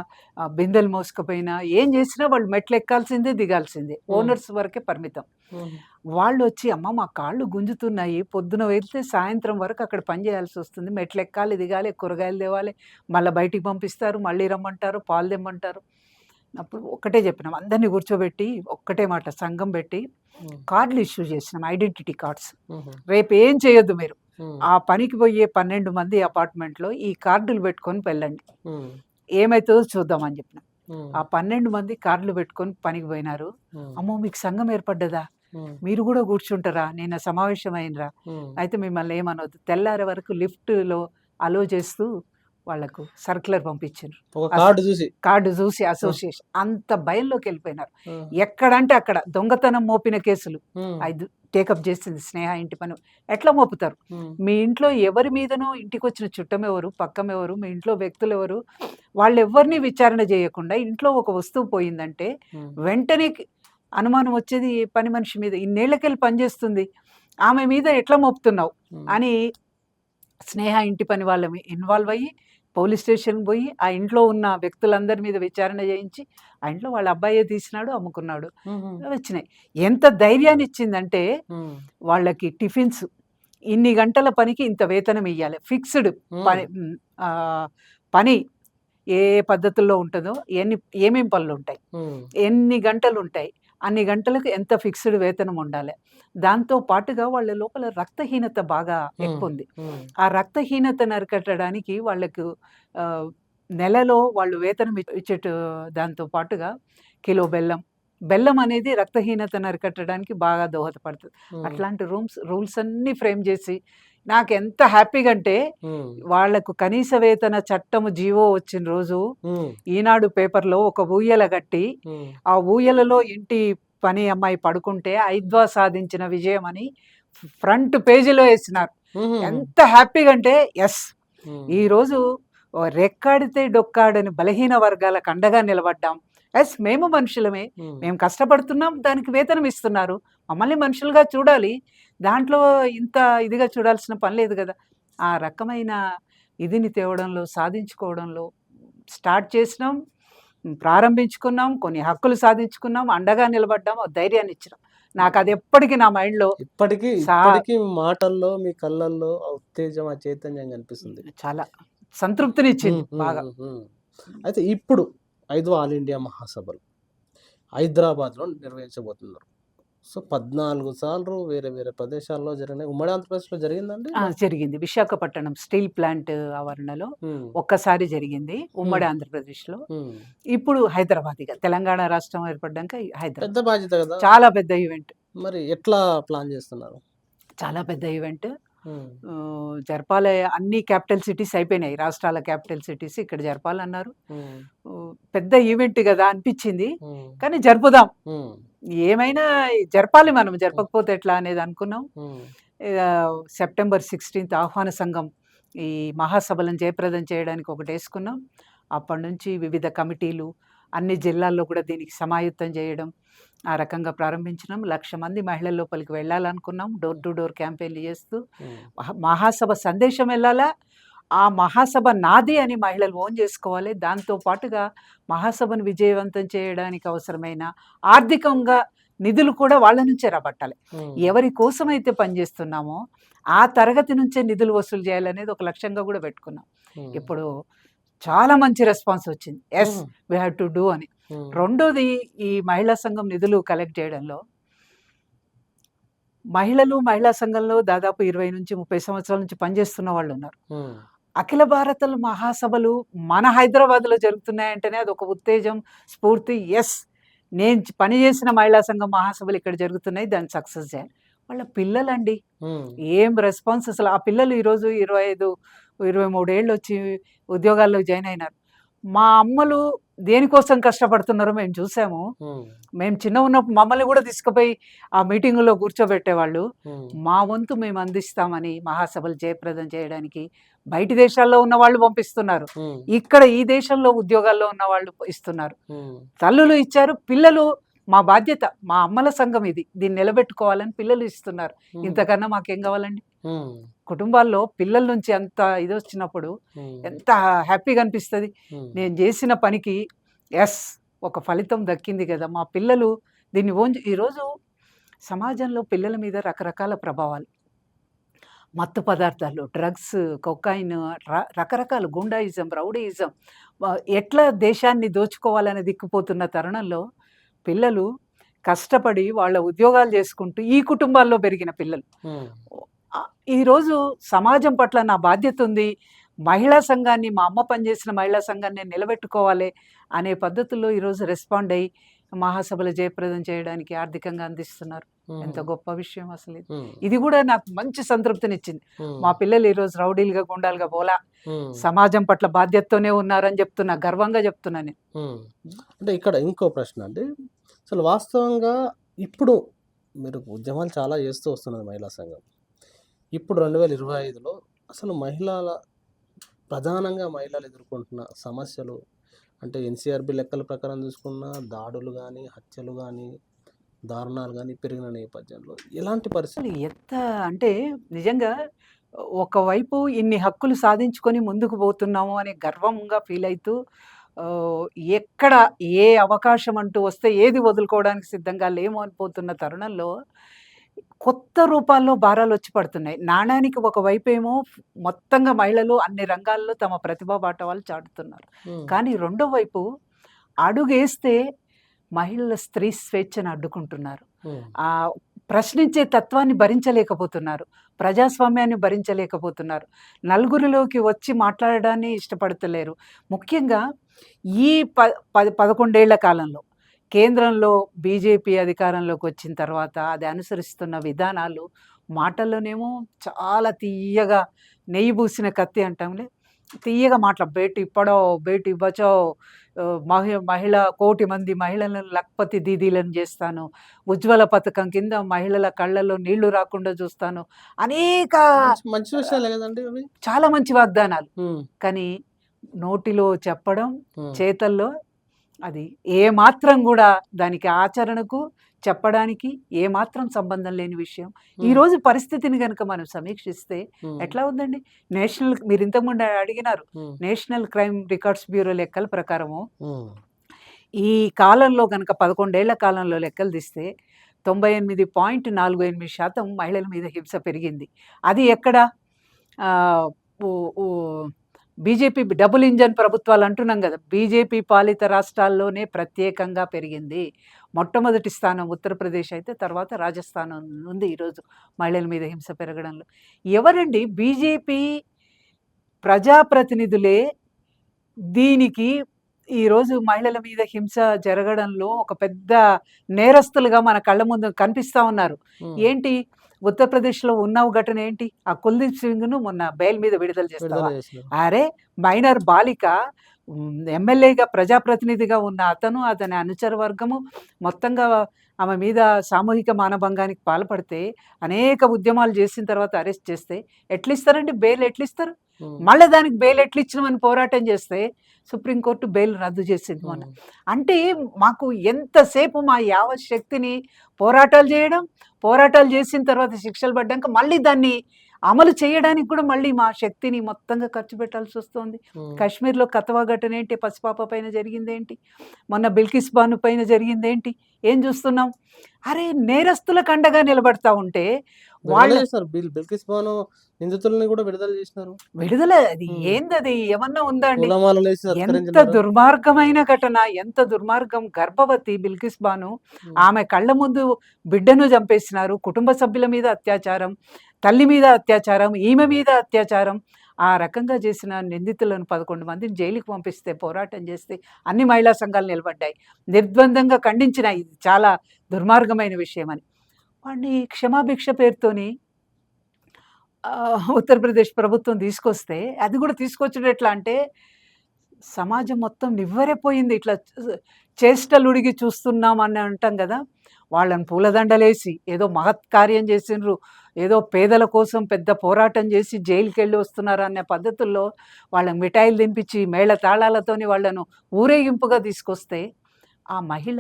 బిందెలు మోసుకపోయినా, ఏం చేసినా వాళ్ళు మెట్లెక్కాల్సిందే, దిగాల్సిందే. హ్మ్. ఓనర్స్ వరకే పరిమితం. హుహు. వాళ్ళొచ్చి, "అమ్మ మా కాళ్ళు గుంజుతున్నాయి. పొద్దున వెళ్తే సాయంత్రం వరకు అక్కడ పని చేయాల్సొస్తుంది. మెట్లెక్కాలి, దిగాలి, కూరగాయలు తేవాలి, మళ్ళా బయటికి పంపిస్తారు, మళ్ళీ రమ్మంటారు, పాలు తెమ్మంటారు." అప్పుడు ఒక్కటే చెప్పినాం. అందరిని కూర్చోబెట్టి ఒక్కటే మాట సంఘం పెట్టి హ్మ్. కార్డులు ఇష్యూ చేసినాం. Identity cards. హుహు. రేపు ఏం చేయొద్దు మీరు. హ్మ్. ఆ పనికి పోయే 12 మంది అపార్ట్మెంట్‌లో ఈ కార్డులు పెట్టుకొని వెళ్ళండి. హ్మ్. ఏమైతదో చూద్దాం అని చెప్పినాం. హ్మ్. ఆ 12 మంది కార్డులు పెట్టుకొని పనికి పోయినారు. హ్మ్. అమ్మో! మీకు సంఘం ఏర్పడ్డదా? హ్మ్. మీరు కూడా కూర్చుంటారా? నిన్న సమావేశం అయినరా? హ్మ్. అయితే మిమ్మల్ని ఏమనొద్దు. తెల్లారే వరకు లిఫ్ట్‌లో అలో చేస్తూ వాళ్ళకు సర్క్యులర్ పంపించిండ్రు. ఒక అస్ కార్డ్ చూసి. కార్డ్ చూసి ఆ! అసోసియేషన్. అంత భయంలోకెళ్ళిపోయినారు. ఆ! ఎక్కడంటే అక్కడ దొంగతనం మోపిన కేసులు హ్మ్. ఐదు టేకప్ చేసింది స్నేహ ఇంటి పని. ఎట్లా మోపుతారు? హ్మ్. మీ ఇంట్లో ఎవరి మీదనో ఇంటికొచ్చిన చుట్టమెవరు, పక్కమెవరు, మీ ఇంట్లో వ్యక్తులెవరు, వాళ్ళెవ్వరిని విచారణ చేయకుండా ఇంట్లో ఒక వస్తువు పోయిందంటే హ్మ్. వెంటనే అనుమానం వచ్చేది ఈ పని మనిషి మీద. ఇన్నేళ్లకెళ్ళి పనిచేస్తుంది. ఆమె మీద ఎట్లా మోపుతున్నావు? హ్మ్. అని స్నేహ ఇంటి పని వాళ్ళమి ఇన్వాల్వ్ అయ్యి పోలీస్ స్టేషన్‌కి పోయి, ఆ ఇంట్లో ఉన్న వ్యక్తులందరి మీద విచారణ చేయించి, ఆ ఇంట్లో వాళ్ళ అబ్బాయే తీసినాడు, అమ్ముకున్నాడు. హుహు. వచ్చినాయి. ఎంత ధైర్యాన్నిచ్చిందంటే, హ్మ్. వాళ్ళకి టిఫిన్స్ ఇన్ని గంటల పనికి ఇంత వేతనం ఇయ్యాలి. ఫిక్స్‌డ్ హ్మ్. పని పని ఏ ఏ పద్ధతుల్లో ఉంటదో, ఏమేం పనులుంటాయి, హ్మ్. ఎన్ని గంటలుంటాయి, అన్ని గంటలకు ఎంత ఫిక్స్‌డ్ వేతనం ఉండాలి. దాంతో పాటుగా వాళ్ళ లోపల రక్తహీనత బాగా హ్మ్. ఎక్కువుంది. హ్మ్. ఆ రక్తహీనతను అరికట్టడానికి వాళ్ళకు ఆహ్, నెలలో వాళ్ళు వేతనం ఇచ్చేటు దాంతో పాటుగా కిలో బెల్లం. బెల్లం అనేది రక్తహీనతను అరికట్టడానికి బాగా దోహదపడుతది. హ్మ్. అట్లాంటి రూల్స్ అన్నీ ఫ్రేమ్ చేసి నాకెంత హ్యాపీగంటే హ్మ్. వాళ్ళకు కనీస వేతన చట్టము జీవో వచ్చిన రోజు హ్మ్. ఈనాడు పేపర్‌లో ఒక ఊయల గట్టి, హ్మ్. ఆ ఊయలలో ఇంటి పని అమ్మాయి పడుకుంటే ఐద్వా సాధించిన విజయం అని ఫ్రంట్ పేజీలో ఏసినారు. హుహు. ఎంత హ్యాపీగంటే యెస్! హ్మ్. ఈరోజు రెక్కాడితే డొక్కాడని బలహీన వర్గాలకు అండగా నిలబడ్డాం. యెస్! మేము మనుషులమే. హ్మ్. మేము కష్టపడుతున్నాం. దానికి వేతనం ఇస్తున్నారు. మమ్మల్ని మనుషులుగా చూడాలి. దాంట్లో ఇంత ఇదిగా చూడాల్సిన పని లేదు గదా! ఆ రకమైన ఇదిని తేవడంలో, సాధించుకోవడంలో స్టార్ట్ చేసినాం. ప్రారంభించుకున్నాం. కొన్ని హక్కులు సాధించుకున్నాం. అండగా నిలబడ్డాం. ఓ ధైర్యాన్నిచ్చినాం. నాకది ఎప్పటికి నా మైండ్‌లో ఇప్పటికి సా ఇప్పటికి మీ మాటల్లో, మీ కళ్ళల్లో ఆ ఉత్తేజం, ఆ చైతన్యం కనిపిస్తుంది. చాలా హ్మ్. సంతృప్తినిచ్చింది హ్మ్. బాగా. హ్మ్. హ్మ్. అయితే ఇప్పుడు 5వ ఆల్ ఇండియా మహాసభలు హైదరాబాద్‌లో నిర్వహించబోతున్నారు. సో, 14 సార్లు వేరే వేరే ప్రదేశాల్లో జరిగినాయి. ఉమ్మడి ఆంధ్రప్రదేశ్‌లో జరిగిందండి ఇలా? జరిగింది. విశాఖపట్నం స్టీల్ ప్లాంట్ ఆవరణలో హ్మ్. ఒక్కసారి జరిగింది. హ్మ్. ఉమ్మడి ఆంధ్రప్రదేశ్‌లో. హ్మ్. ఇప్పుడు హైదరాబాద్ ఇగ తెలంగాణ రాష్ట్రం ఏర్పడ్డాక పెద్ద హైదరాబాద్. బాధ్యత గదా! చాలా పెద్ద ఈవెంట్. మరి ఎట్లా ప్లాన్ జేస్తున్నారు? చాలా పెద్ద ఈవెంట్. ఉమ్, జరపాలి, అన్ని క్యాపిటల్ సిటీస్ అయిపోయినాయి, రాష్ట్రాల క్యాపిటల్ సిటీస్ ఇక్కడ జరపాలన్నారు. ఉమ్, పెద్ద ఈవెంట్ కదా అనిపించింది, ఉమ్, కానీ జరుపుదాం, ఉమ్, ఏమైనా జరపాలి, మనం జరపకపోతే ఎట్లా అనేది అనుకున్నాం. ఉమ్, సెప్టెంబర్ 16 ఆహ్వాన సంఘం ఈ మహాసభలను జయప్రదం చేయడానికి ఒకటి వేసుకున్నాం. అప్పటి నుంచి వివిధ కమిటీలు అన్ని జిల్లాల్లో కూడా దీనికి సమాయత్తం చేయడం, ఆ రకంగా ప్రారంభించినాం. 1,00,000 మంది మహిళల లోపలికి వెళ్ళాలనుకున్నాం, డోర్ టు డోర్ క్యాంపెయిన్లు చేస్తూ. ఉమ్, మహాసభ సందేశం వెళ్ళాలా, ఆ మహాసభ నాది అని మహిళలు ఓన్ చేసుకోవాలి. దాంతో పాటుగా మహాసభను విజయవంతం చేయడానికి అవసరమైన ఆర్థికంగా నిధులు కూడా వాళ్ళ నుంచే రాబట్టాలి. ఉమ్, ఎవరి కోసమైతే పనిచేస్తున్నామో ఆ తరగతి నుంచే నిధులు వసూలు చేయాలనేది ఒక లక్ష్యంగా కూడా పెట్టుకున్నాం. ఉమ్, ఇప్పుడు చాలా మంచి రెస్పాన్స్ వచ్చింది, yes um, we have to do అని. ఉమ్, రెండోది, ఈ మహిళా సంఘం నిధులు కలెక్ట్ చేయడంలో మహిళా సంఘంలో దాదాపు 20 నుంచి 30 సంవత్సరాల నుంచి పనిచేస్తున్న వాళ్ళు ఉన్నారు. ఉమ్, అఖిల భారత మహాసభలు మన హైదరాబాద్లో జరుగుతున్నాయంటేనే అది ఒక ఉత్తేజం, స్ఫూర్తి. ఎస్, నేను పనిచేసిన మహిళా సంఘం మహాసభలు ఇక్కడ జరుగుతున్నాయి, దాన్ని సక్సెస్ చేయాలి. వాళ్ళ పిల్లలండి, ఉమ్, ఏం రెస్పాన్స్ అసలు. ఆ పిల్లలు ఈరోజు 25, 23 ఏళ్ళు వచ్చి ఉద్యోగాల్లో జాయిన్ అయినారు. మా అమ్మలు దేనికోసం కష్టపడుతున్నారో మేము చూసాము. ఉమ్, మేము చిన్న ఉన్నప్పుడు మమ్మల్ని కూడా తీసుకుపోయి ఆ మీటింగులో కూర్చోబెట్టేవాళ్ళు. ఉమ్, మా వంతు మేము అందిస్తామని మహాసభలు జయప్రదం చేయడానికి బయటి దేశాల్లో ఉన్న వాళ్ళు పంపిస్తున్నారు, ఉమ్, ఇక్కడ ఈ దేశంలో ఉద్యోగాల్లో ఉన్న వాళ్ళు ఇస్తున్నారు. ఉమ్, తల్లులు ఇచ్చారు, పిల్లలు మా బాధ్యత, మా అమ్మల సంఘం ఇది, దీన్ని నిలబెట్టుకోవాలని పిల్లలు ఇస్తున్నారు. ఉమ్, ఇంతకన్నా మాకేం కావాలండి? ఉమ్, కుటుంబాల్లో పిల్లల నుంచి అంత ఇది వచ్చినప్పుడు ఉమ్, ఎంత హ్యాపీగా అనిపిస్తుంది. ఉమ్, నేను చేసిన పనికి ఎస్ ఒక ఫలితం దక్కింది కదా, మా పిల్లలు దీన్ని ఈరోజు సమాజంలో పిల్లల మీద రకరకాల ప్రభావాలు, మత్తు పదార్థాలు, డ్రగ్స్, కొకైన్, రకరకాల గుండాయిజం, రౌడీయిజం, ఎట్లా దేశాన్ని దోచుకోవాలని దిక్కుపోతున్న తరుణంలో పిల్లలు కష్టపడి వాళ్ళ ఉద్యోగాలు చేసుకుంటూ ఈ కుటుంబాల్లో పెరిగిన పిల్లలు ఉమ్, ఈరోజు సమాజం పట్ల నా బాధ్యత ఉంది, మహిళా సంఘాన్ని, మా అమ్మ పనిచేసిన మహిళా సంఘాన్ని నేను నిలబెట్టుకోవాలి అనే పద్ధతుల్లో ఈరోజు రెస్పాండ్ అయ్యి మహాసభలు జయప్రదం చేయడానికి ఆర్థికంగా అందిస్తున్నారు. ఎంత గొప్ప విషయం అసలు ఇది. ఉమ్, ఇది కూడా నాకు మంచి సంతృప్తినిచ్చింది. ఉమ్, మా పిల్లలు ఈరోజు రౌడీలుగా గుండాలుగా పోలా, ఉమ్, సమాజం పట్ల బాధ్యతతోనే ఉన్నారని చెప్తున్నా, గర్వంగా చెప్తున్నా నేను. ఉమ్. అంటే ఇక్కడ ఇంకో ప్రశ్న అండి, అసలు వాస్తవంగా ఇప్పుడు మీరు ఉద్యమాలు చాలా చేస్తూ వస్తున్నది మహిళా సంఘం. ఇప్పుడు 2025లో అసలు ప్రధానంగా మహిళలు ఎదుర్కొంటున్న సమస్యలు అంటే ఎన్సీఆర్బీ లెక్కల ప్రకారం చూసుకున్న దాడులు కానీ, హత్యలు కానీ, దారుణాలు కానీ పెరిగిన నేపథ్యంలో ఎలాంటి పరిస్థితి? అసలు ఎంత అంటే నిజంగా ఒకవైపు ఇన్ని హక్కులు సాధించుకొని ముందుకు పోతున్నాము అనే గర్వంగా ఫీల్ అవుతూ, ఎక్కడ ఏ అవకాశం అంటూ వస్తే ఏది వదులుకోవడానికి సిద్ధంగా లేము అని పోతున్న తరుణంలో కొత్త రూపాల్లో భారాలు వచ్చి పడుతున్నాయి. నాణానికి ఒకవైపు ఏమో మొత్తంగా మహిళలు అన్ని రంగాల్లో తమ ప్రతిభా పాటవాలు చాటుతున్నారు, ఉమ్, కానీ రెండో వైపు అడుగేస్తే మహిళల స్త్రీ స్వేచ్ఛను అడ్డుకుంటున్నారు, ఉమ్, ఆ ప్రశ్నించే తత్వాన్ని భరించలేకపోతున్నారు, ప్రజాస్వామ్యాన్ని భరించలేకపోతున్నారు, నలుగురిలోకి వచ్చి మాట్లాడడాన్ని ఇష్టపడతలేరు. ముఖ్యంగా ఈ 11 ఏళ్ల కాలంలో కేంద్రంలో బీజేపీ అధికారంలోకి వచ్చిన తర్వాత అది అనుసరిస్తున్న విధానాలు, మాటల్లోనేమో చాలా తీయగా నెయ్యి పూసిన కత్తి అంటాంలే, తీయగా బేటీ పడావ్, బేటీ బచావ్, మహిళ 1,00,00,000 మంది మహిళలను లక్పతి దీదీలను చేస్తాను, ఉజ్వల పథకం కింద మహిళల కళ్ళల్లో నీళ్లు రాకుండా చూస్తాను, అనేక మంచి విషయాలే కదండి అవి. చాలా మంచి వాగ్దానాలు. ఉమ్, కానీ నోటిలో చెప్పడం, ఉమ్, చేతల్లో అది ఏమాత్రం కూడా దానికి ఆచరణకు చెప్పడానికి ఏమాత్రం సంబంధం లేని విషయం. ఈరోజు పరిస్థితిని కనుక మనం సమీక్షిస్తే ఉమ్, ఎట్లా ఉందండి? మీరు ఇంతకుముందు అడిగినారు, ఉమ్, నేషనల్ క్రైమ్ రికార్డ్స్ బ్యూరో లెక్కల ప్రకారము ఉమ్, ఈ కాలంలో కనుక 11 ఏళ్ల కాలంలో లెక్కలు తీస్తే 98.48% మహిళల మీద హింస పెరిగింది. అది ఎక్కడ? బీజేపీ డబుల్ ఇంజన్ ప్రభుత్వాలు అంటున్నాం కదా, బీజేపీ పాలిత రాష్ట్రాల్లోనే ప్రత్యేకంగా పెరిగింది. మొట్టమొదటి స్థానం ఉత్తరప్రదేశ్ అయితే తర్వాత రాజస్థాన్ ఉంది ఈరోజు మహిళల మీద హింస పెరగడంలో. ఎవరండి? బీజేపీ ప్రజాప్రతినిధులే దీనికి ఈరోజు మహిళల మీద హింస జరగడంలో ఒక పెద్ద నేరస్తులుగా మన కళ్ళ ముందు కనిపిస్తూ ఉన్నారు. ఉమ్, ఏంటి? ఉత్తరప్రదేశ్లో ఉన్నావు ఘటన ఏంటి? ఆ కుల్దీప్ సింగ్ను మొన్న బెయిల్ మీద విడుదల విడుదల చేస్తావా? చేసినారు. అరే మైనర్ బాలిక ఎమ్మెల్యేగా ప్రజాప్రతినిధిగా ఉన్న అతను అతని అనుచర వర్గము మొత్తంగా ఆమె మీద సామూహిక మానభంగానికి పాల్పడితే అనేక ఉద్యమాలు చేసిన తర్వాత అరెస్ట్ చేస్తే ఎట్లిస్తారండి? బెయిల్ ఎట్లిస్తారు? ఉమ్, మళ్ళీ దానికి బెయిల్ ఎట్లిచ్చినామని పోరాటం చేస్తే సుప్రీంకోర్టు బెయిల్ రద్దు చేసింది మొన్న. ఉమ్, అంటే మాకు ఎంతసేపు మా యావత్ శక్తిని పోరాటాలు చేయడం, పోరాటాలు చేసిన తర్వాత శిక్షలు పడ్డాక మళ్ళీ దాన్ని అమలు చేయడానికి కూడా మళ్ళీ మా శక్తిని మొత్తంగా ఖర్చు పెట్టాల్సి వస్తుంది. ఉమ్, కాశ్మీర్లో కతవా ఘటన ఏంటి? పసిపాప పైన జరిగిందేంటి? మొన్న బిల్కిస్ బాను పైన జరిగిందేంటి? ఏం చూస్తున్నాం? అరే నేరస్తులకు అండగా నిలబడతా ఉంటే విడుదల వాళ్ళ చేసినారు. బిల్కిస్ బాను నిందితుల్ని కూడా విడుదల చేసినారు. విడుదల అది ఉమ్, ఏందది? ఏమన్నా ఉందా అండి? పూలమాలలు వేసి ఎంత సత్కరించినారు. దుర్మార్గమైన ఘటన! ఎంత దుర్మార్గం! గర్భవతి బిల్కిస్ బాను. ఉమ్, ఆమె కళ్ళ ముందు బిడ్డను చంపేసినారు. కుటుంబ సభ్యుల మీద అత్యాచారం, తల్లి మీద అత్యాచారం, ఈమె మీద అత్యాచారం. ఆ రకంగా చేసిన నిందితులను 11 మందిని జైలుకి పంపిస్తే, పోరాటం చేస్తే అన్ని మహిళా సంఘాలు నిలబడ్డాయి. నిర్ద్వందంగా ఖండించినాయి. ఇది చాలా దుర్మార్గమైన విషయమని. వాడిని క్షమాభిక్ష పేరుతోని ఉత్తరప్రదేశ్ ప్రభుత్వం తీసుకొస్తే, అది కూడా తీసుకొచ్చుడు ఎట్లా అంటే, సమాజం మొత్తం నివ్వెరపోయింది. ఇట్లా చేష్టలుడిగి చూస్తున్నాం అని అంటాం కదా! వాళ్ళని పూలదండలేసి, ఏదో మహత్కార్యం చేసిండ్రు, ఏదో పేదల కోసం పెద్ద పోరాటం చేసి జైలుకెళ్ళి వస్తున్నారు అనే పద్ధతుల్లో వాళ్ళకి మిఠాయిలు తినిపించి, మేళ తాళాలతోని వాళ్ళను ఊరేగింపుగా తీసుకొస్తే, ఆ మహిళ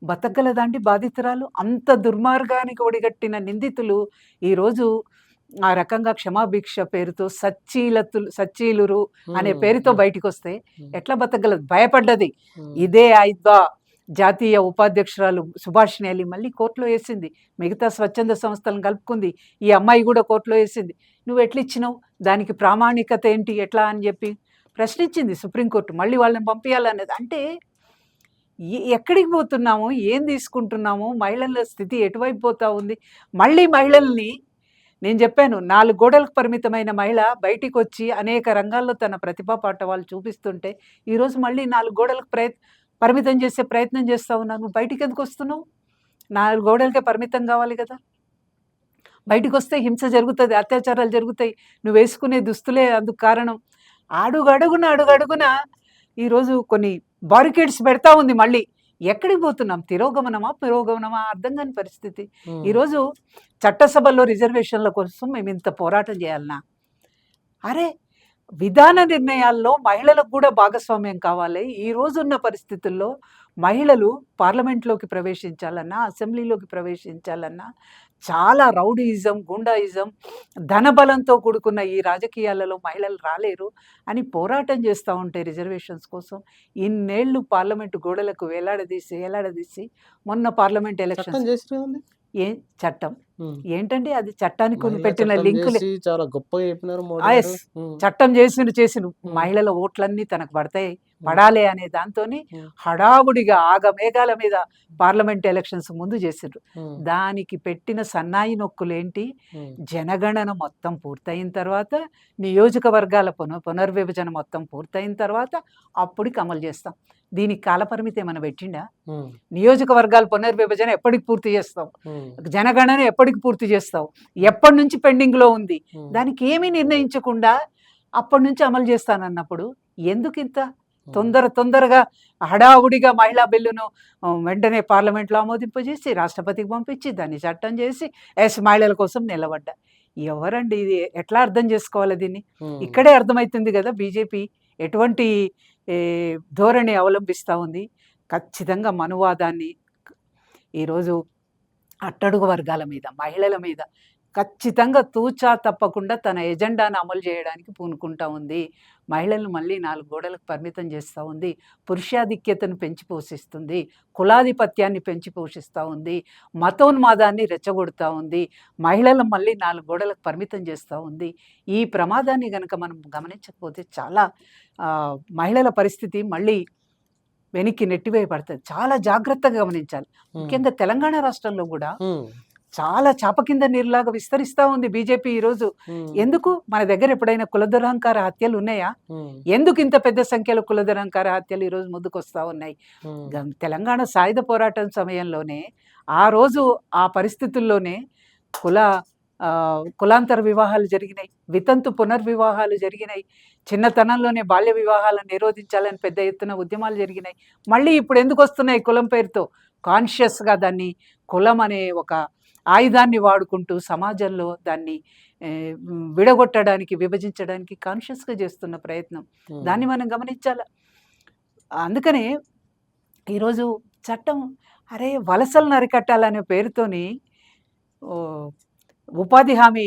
బతకగలదాండి బాధితురాలు? అంత దుర్మార్గానికి ఒడిగట్టిన నిందితులు ఈరోజు ఆ రకంగా క్షమాభిక్ష పేరుతో సచ్చీలురు అనే ఉమ్, పేరుతో ఉమ్, బయటికొస్తే ఉమ్, ఎట్లా బతకగలదు? భయపడ్డది. ఉమ్, ఇదే ఐద్వా జాతీయ ఉపాధ్యక్షురాలు సుభాషిణి అలీ మళ్ళీ కోర్టులో వేసింది. మిగతా స్వచ్ఛంద సంస్థలను కలుపుకుంది. ఈ అమ్మాయి కూడా కోర్టులో వేసింది. నువ్వు ఎట్లిచ్చినావు? దానికి ప్రామాణికత ఏంటి? ఎట్లా అని చెప్పి ప్రశ్నించింది సుప్రీంకోర్టు. మళ్ళీ వాళ్ళని పంపించాలన్నది. అంటే ఎక్కడికి పోతున్నాము? ఏం తీసుకుంటున్నాము? మహిళల స్థితి ఎటువైపు పోతా ఉంది? మళ్ళీ మహిళల్ని నేను చెప్పాను 4 గోడలకు పరిమితమైన మహిళ బయటికొచ్చి అనేక రంగాల్లో తన ప్రతిభా పాటవాలు చూపిస్తుంటే, ఈరోజు మళ్ళీ 4 గోడలకు పరిమితం చేసే ప్రయత్నం చేస్తా ఉన్నావు. నువ్వు బయటికెందుకు వస్తున్నావు? 4 గోడలకే పరిమితం కావాలి కదా! బయటికొస్తే హింస జరుగుతది, అత్యాచారాలు జరుగుతాయి. నువ్వు వేసుకునే దుస్తులే అందుకు కారణం. అడుగడుగున ఈరోజు కొన్ని బారికేడ్స్ పెడతా ఉంది మళ్ళీ. ఎక్కడికి పోతున్నాం? తిరోగమనమా? పురోగమనమా? అర్థం కాని పరిస్థితి. ఉమ్, ఈరోజు చట్టసభల్లో రిజర్వేషన్ల కోసం మేము ఇంత పోరాటం చేయాలనా? అరే విధాన నిర్ణయాల్లో మహిళలకు కూడా భాగస్వామ్యం కావాలి. ఈ రోజున్న పరిస్థితుల్లో మహిళలు పార్లమెంట్లోకి ప్రవేశించాలన్నా, అసెంబ్లీలోకి ప్రవేశించాలన్నా చాలా రౌడీయిజం, గూండాయిజం, ధనబలంతో కూడుకున్న ఈ రాజకీయాలలో మహిళలు రాలేరు అని పోరాటం చేస్తూ ఉంటే రిజర్వేషన్స్ కోసం ఇన్నేళ్లు పార్లమెంటు గోడలకు వేలాడదీసి మొన్న పార్లమెంట్ చట్టం ఎలక్షన్స్ చేసినారండి. ఏ చట్టం ఉమ్, ఏంటండి? అది చట్టానికి మహిళా పెట్టిన చట్టం లింకులు. చేసి చాలా గొప్పగా చెప్పినారు మోడీ గారు. ఎస్ చట్టం చేసిన ఉమ్, మహిళల ఓట్లన్నీ తనకు పడతాయి, ఉమ్, పడాలి అనే దాంతోని ఉమ్, హడావుడిగా ఆగమేఘాల మీద పార్లమెంట్ ఎలక్షన్స్ ముందు చేసిండ్రు. ఉమ్, దానికి పెట్టిన సన్నాయి నొక్కులేంటి? ఉమ్, జనగణన మొత్తం పూర్తయిన తర్వాత, నియోజకవర్గాల పునర్విభజన మొత్తం పూర్తయిన తర్వాత అప్పటికి అమలు చేస్తాం. దీనికి కాలపరిమితి ఏమైనా పెట్టిండా? ఉమ్, నియోజకవర్గాల పునర్విభజన ఎప్పటికి పూర్తి చేస్తావు? ఉమ్, జనగణన ఎప్పటికి పూర్తి చేస్తావు? ఎప్పటి నుంచి పెండింగ్లో ఉంది? ఉమ్, దానికి ఏమీ నిర్ణయించకుండా అప్పటి నుంచి అమలు చేస్తానన్నప్పుడు ఎందుకు ఇంత తొందరగా హడావుడిగా మహిళా బిల్లును వెంటనే పార్లమెంట్లో ఆమోదింపజేసి రాష్ట్రపతికి పంపించి దాన్ని చట్టం చేసి మహిళల కోసం నిలబడ్డా. ఎవరండి ఇది? ఎట్లా అర్థం చేసుకోవాలి దీన్ని? ఉమ్, ఇక్కడే అర్థమవుతుంది కదా బీజేపీ ఎటువంటి ఏ, ధోరణి అవలంబిస్తూ ఉంది. ఖచ్చితంగా మనువాదాన్ని ఈరోజు అట్టడుగు వర్గాల మీద, మహిళల మీద ఖచ్చితంగా తూచా తప్పకుండా తన ఎజెండాను అమలు చేయడానికి పూనుకుంటా ఉంది. మహిళలను మళ్ళీ 4 గోడలకు పరిమితం చేస్తూ ఉంది. పురుషాధిక్యతను పెంచి పోషిస్తుంది, కులాధిపత్యాన్ని పెంచి పోషిస్తూ ఉంది, మతోన్మాదాన్ని రెచ్చగొడుతూ ఉంది, మహిళలను మళ్ళీ 4 గోడలకు పరిమితం చేస్తూ ఉంది. ఈ ప్రమాదాన్ని కనుక మనం గమనించకపోతే చాలా మహిళల పరిస్థితి మళ్ళీ వెనక్కి నెట్టివేయబడుతుంది. చాలా జాగ్రత్తగా గమనించాలి. ముఖ్యంగా తెలంగాణ రాష్ట్రంలో కూడా ఉమ్, చాలా చాప కింద నీరులాగా విస్తరిస్తూ ఉంది బీజేపీ ఈరోజు. ఉమ్, ఎందుకు? మన దగ్గర ఎప్పుడైనా కులదురహంకార హత్యలు ఉన్నాయా? ఉమ్, ఎందుకు ఇంత పెద్ద సంఖ్యలో కులదురహంకార హత్యలు ఈరోజు ముందుకు వస్తూ ఉన్నాయి? ఉమ్, తెలంగాణ సాయుధ పోరాటం సమయంలోనే ఆ రోజు ఆ పరిస్థితుల్లోనే కుల కులాంతర వివాహాలు జరిగినాయి, వితంతు పునర్వివాహాలు జరిగినాయి, చిన్నతనంలోనే బాల్య వివాహాలను నిరోధించాలని పెద్ద ఎత్తున ఉద్యమాలు జరిగినాయి. మళ్ళీ ఇప్పుడు ఎందుకు వస్తున్నాయి కులం పేరుతో? కాన్షియస్గా దాన్ని కులం అనే ఒక ఆయుధాన్ని వాడుకుంటూ సమాజంలో దాన్ని విడగొట్టడానికి, విభజించడానికి కాన్షియస్గా చేస్తున్న ప్రయత్నం. దాన్ని మనం గమనించాలి. అందుకనే ఈరోజు చట్టం అరే వలసలను అరికట్టాలనే పేరుతోని ఉపాధి హామీ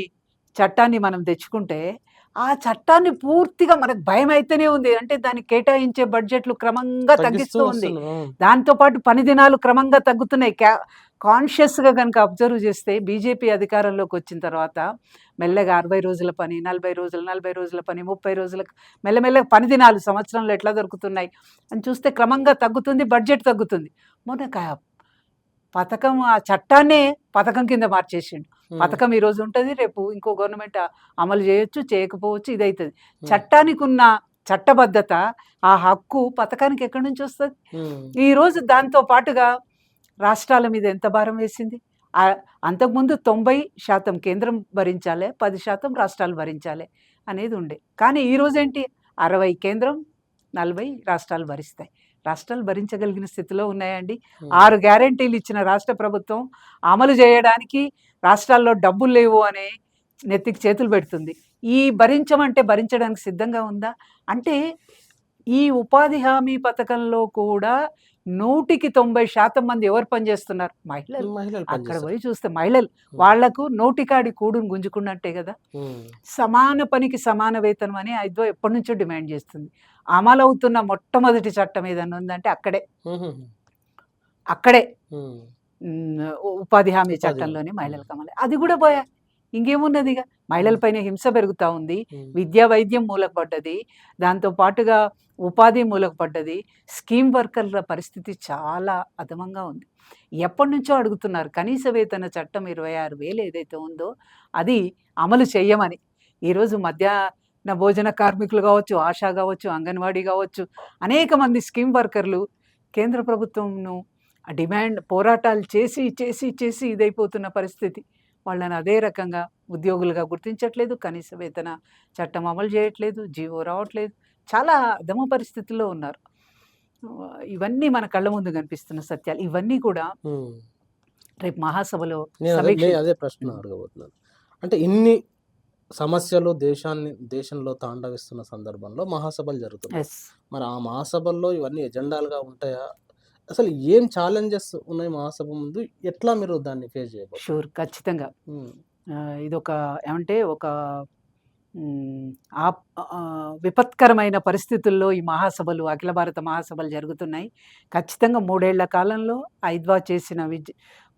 చట్టాన్ని మనం తెచ్చుకుంటే ఆ చట్టాన్ని పూర్తిగా మనకు భయం అయితేనే ఉంది. అంటే దానికి కేటాయించే బడ్జెట్లు క్రమంగా తగ్గిస్తూ ఉంది. దాంతోపాటు పని దినాలు క్రమంగా తగ్గుతున్నాయి. కాన్షియస్గా కనుక అబ్జర్వ్ చేస్తే బీజేపీ అధికారంలోకి వచ్చిన తర్వాత మెల్లగా 60 రోజుల పని, 40 రోజులు, 40 రోజుల పని, 30 రోజులకు మెల్లమెల్లగా పని దినాలు సంవత్సరంలో ఎట్లా దొరుకుతున్నాయి అని చూస్తే క్రమంగా తగ్గుతుంది, బడ్జెట్ తగ్గుతుంది. మొన్న పథకం ఆ చట్టాన్నే పథకం కింద మార్చేసిండు. పథకం ఈరోజు ఉంటుంది, రేపు ఇంకో గవర్నమెంట్ అమలు చేయొచ్చు, చేయకపోవచ్చు, ఇదవుతుంది. చట్టానికి ఉన్న చట్టబద్ధత, ఆ హక్కు పథకానికి ఎక్కడి నుంచి వస్తుంది? ఈరోజు దాంతో పాటుగా రాష్ట్రాల మీద ఎంత భారం వేసింది? అంతకుముందు 90% కేంద్రం భరించాలి, 10% రాష్ట్రాలు భరించాలి అనేది ఉండే. కానీ ఈరోజేంటి 60 కేంద్రం, 40 రాష్ట్రాలు భరిస్తాయి. రాష్ట్రాలు భరించగలిగిన స్థితిలో ఉన్నాయండి. 6 గ్యారెంటీలు ఇచ్చిన రాష్ట్ర ప్రభుత్వం అమలు చేయడానికి రాష్ట్రాల్లో డబ్బులు లేవు అనే నెత్తికి చేతులు పెడుతుంది. ఈ భరించమంటే భరించడానికి సిద్ధంగా ఉందా? అంటే ఈ ఉపాధి హామీ పథకంలో కూడా 100% మంది ఎవరు పనిచేస్తున్నారు? మహిళలు. అక్కడ పోయి చూస్తే మహిళలు, వాళ్లకు నోటికాడి కూడును గుంజుకున్నట్టే కదా. సమాన పనికి సమాన వేతనం అని ఐదో ఎప్పటి నుంచో డిమాండ్ చేస్తుంది. అమలవుతున్న మొట్టమొదటి చట్టం ఏదన్నా ఉందంటే అక్కడే ఉపాధి హామీ చట్టంలోని మహిళలకు అమలు. అది కూడా పోయా, ఇంకేమున్నది? ఇక మహిళలపైన హింస పెరుగుతూ ఉంది, విద్యా వైద్యం మూలకపడ్డది, దాంతో పాటుగా ఉపాధి మూలకపడ్డది. స్కీమ్ వర్కర్ల పరిస్థితి చాలా అధమంగా ఉంది. ఎప్పటి నుంచో అడుగుతున్నారు కనీస వేతన చట్టం 26,000 ఏదైతే ఉందో అది అమలు చేయమని. ఈరోజు మధ్యాహ్న భోజన కార్మికులు కావచ్చు, ఆశా కావచ్చు, అంగన్వాడీ కావచ్చు, అనేక మంది స్కీమ్ వర్కర్లు కేంద్ర ప్రభుత్వంను డిమాండ్ పోరాటాలు చేసి చేసి చేసి ఇదైపోతున్న పరిస్థితి. వాళ్ళని అదే రకంగా ఉద్యోగులుగా గుర్తించట్లేదు, కనీస వేతన చట్టం అమలు చేయట్లేదు, జీవో రావట్లేదు, చాలా అధమ పరిస్థితుల్లో ఉన్నారు. ఇవన్నీ మన కళ్ళ ముందు కనిపిస్తున్న సత్యాలు. ఇవన్నీ కూడా రేపు మహాసభలో అదే ప్రశ్న అడగబోతున్నాను. అంటే ఇన్ని సమస్యలు దేశంలో తాండవిస్తున్న సందర్భంలో మహాసభలు జరుగుతున్నాయి. మరి ఆ మహాసభల్లో ఇవన్నీ ఎజెండాలుగా ఉంటాయా? అసలు ఏం ఛాలెంజెస్ ఉన్నాయి మహాసభ ముందు? ఎట్లా మీరు దాన్ని ఫేస్ చేయబోతున్నారు? షూర్, ఖచ్చితంగా. ఇదొక ఏమంటే ఒక విపత్కరమైన పరిస్థితుల్లో ఈ మహాసభలు, అఖిల భారత మహాసభలు జరుగుతున్నాయి. ఖచ్చితంగా 3 ఏళ్ల కాలంలో ఐద్వా చేసిన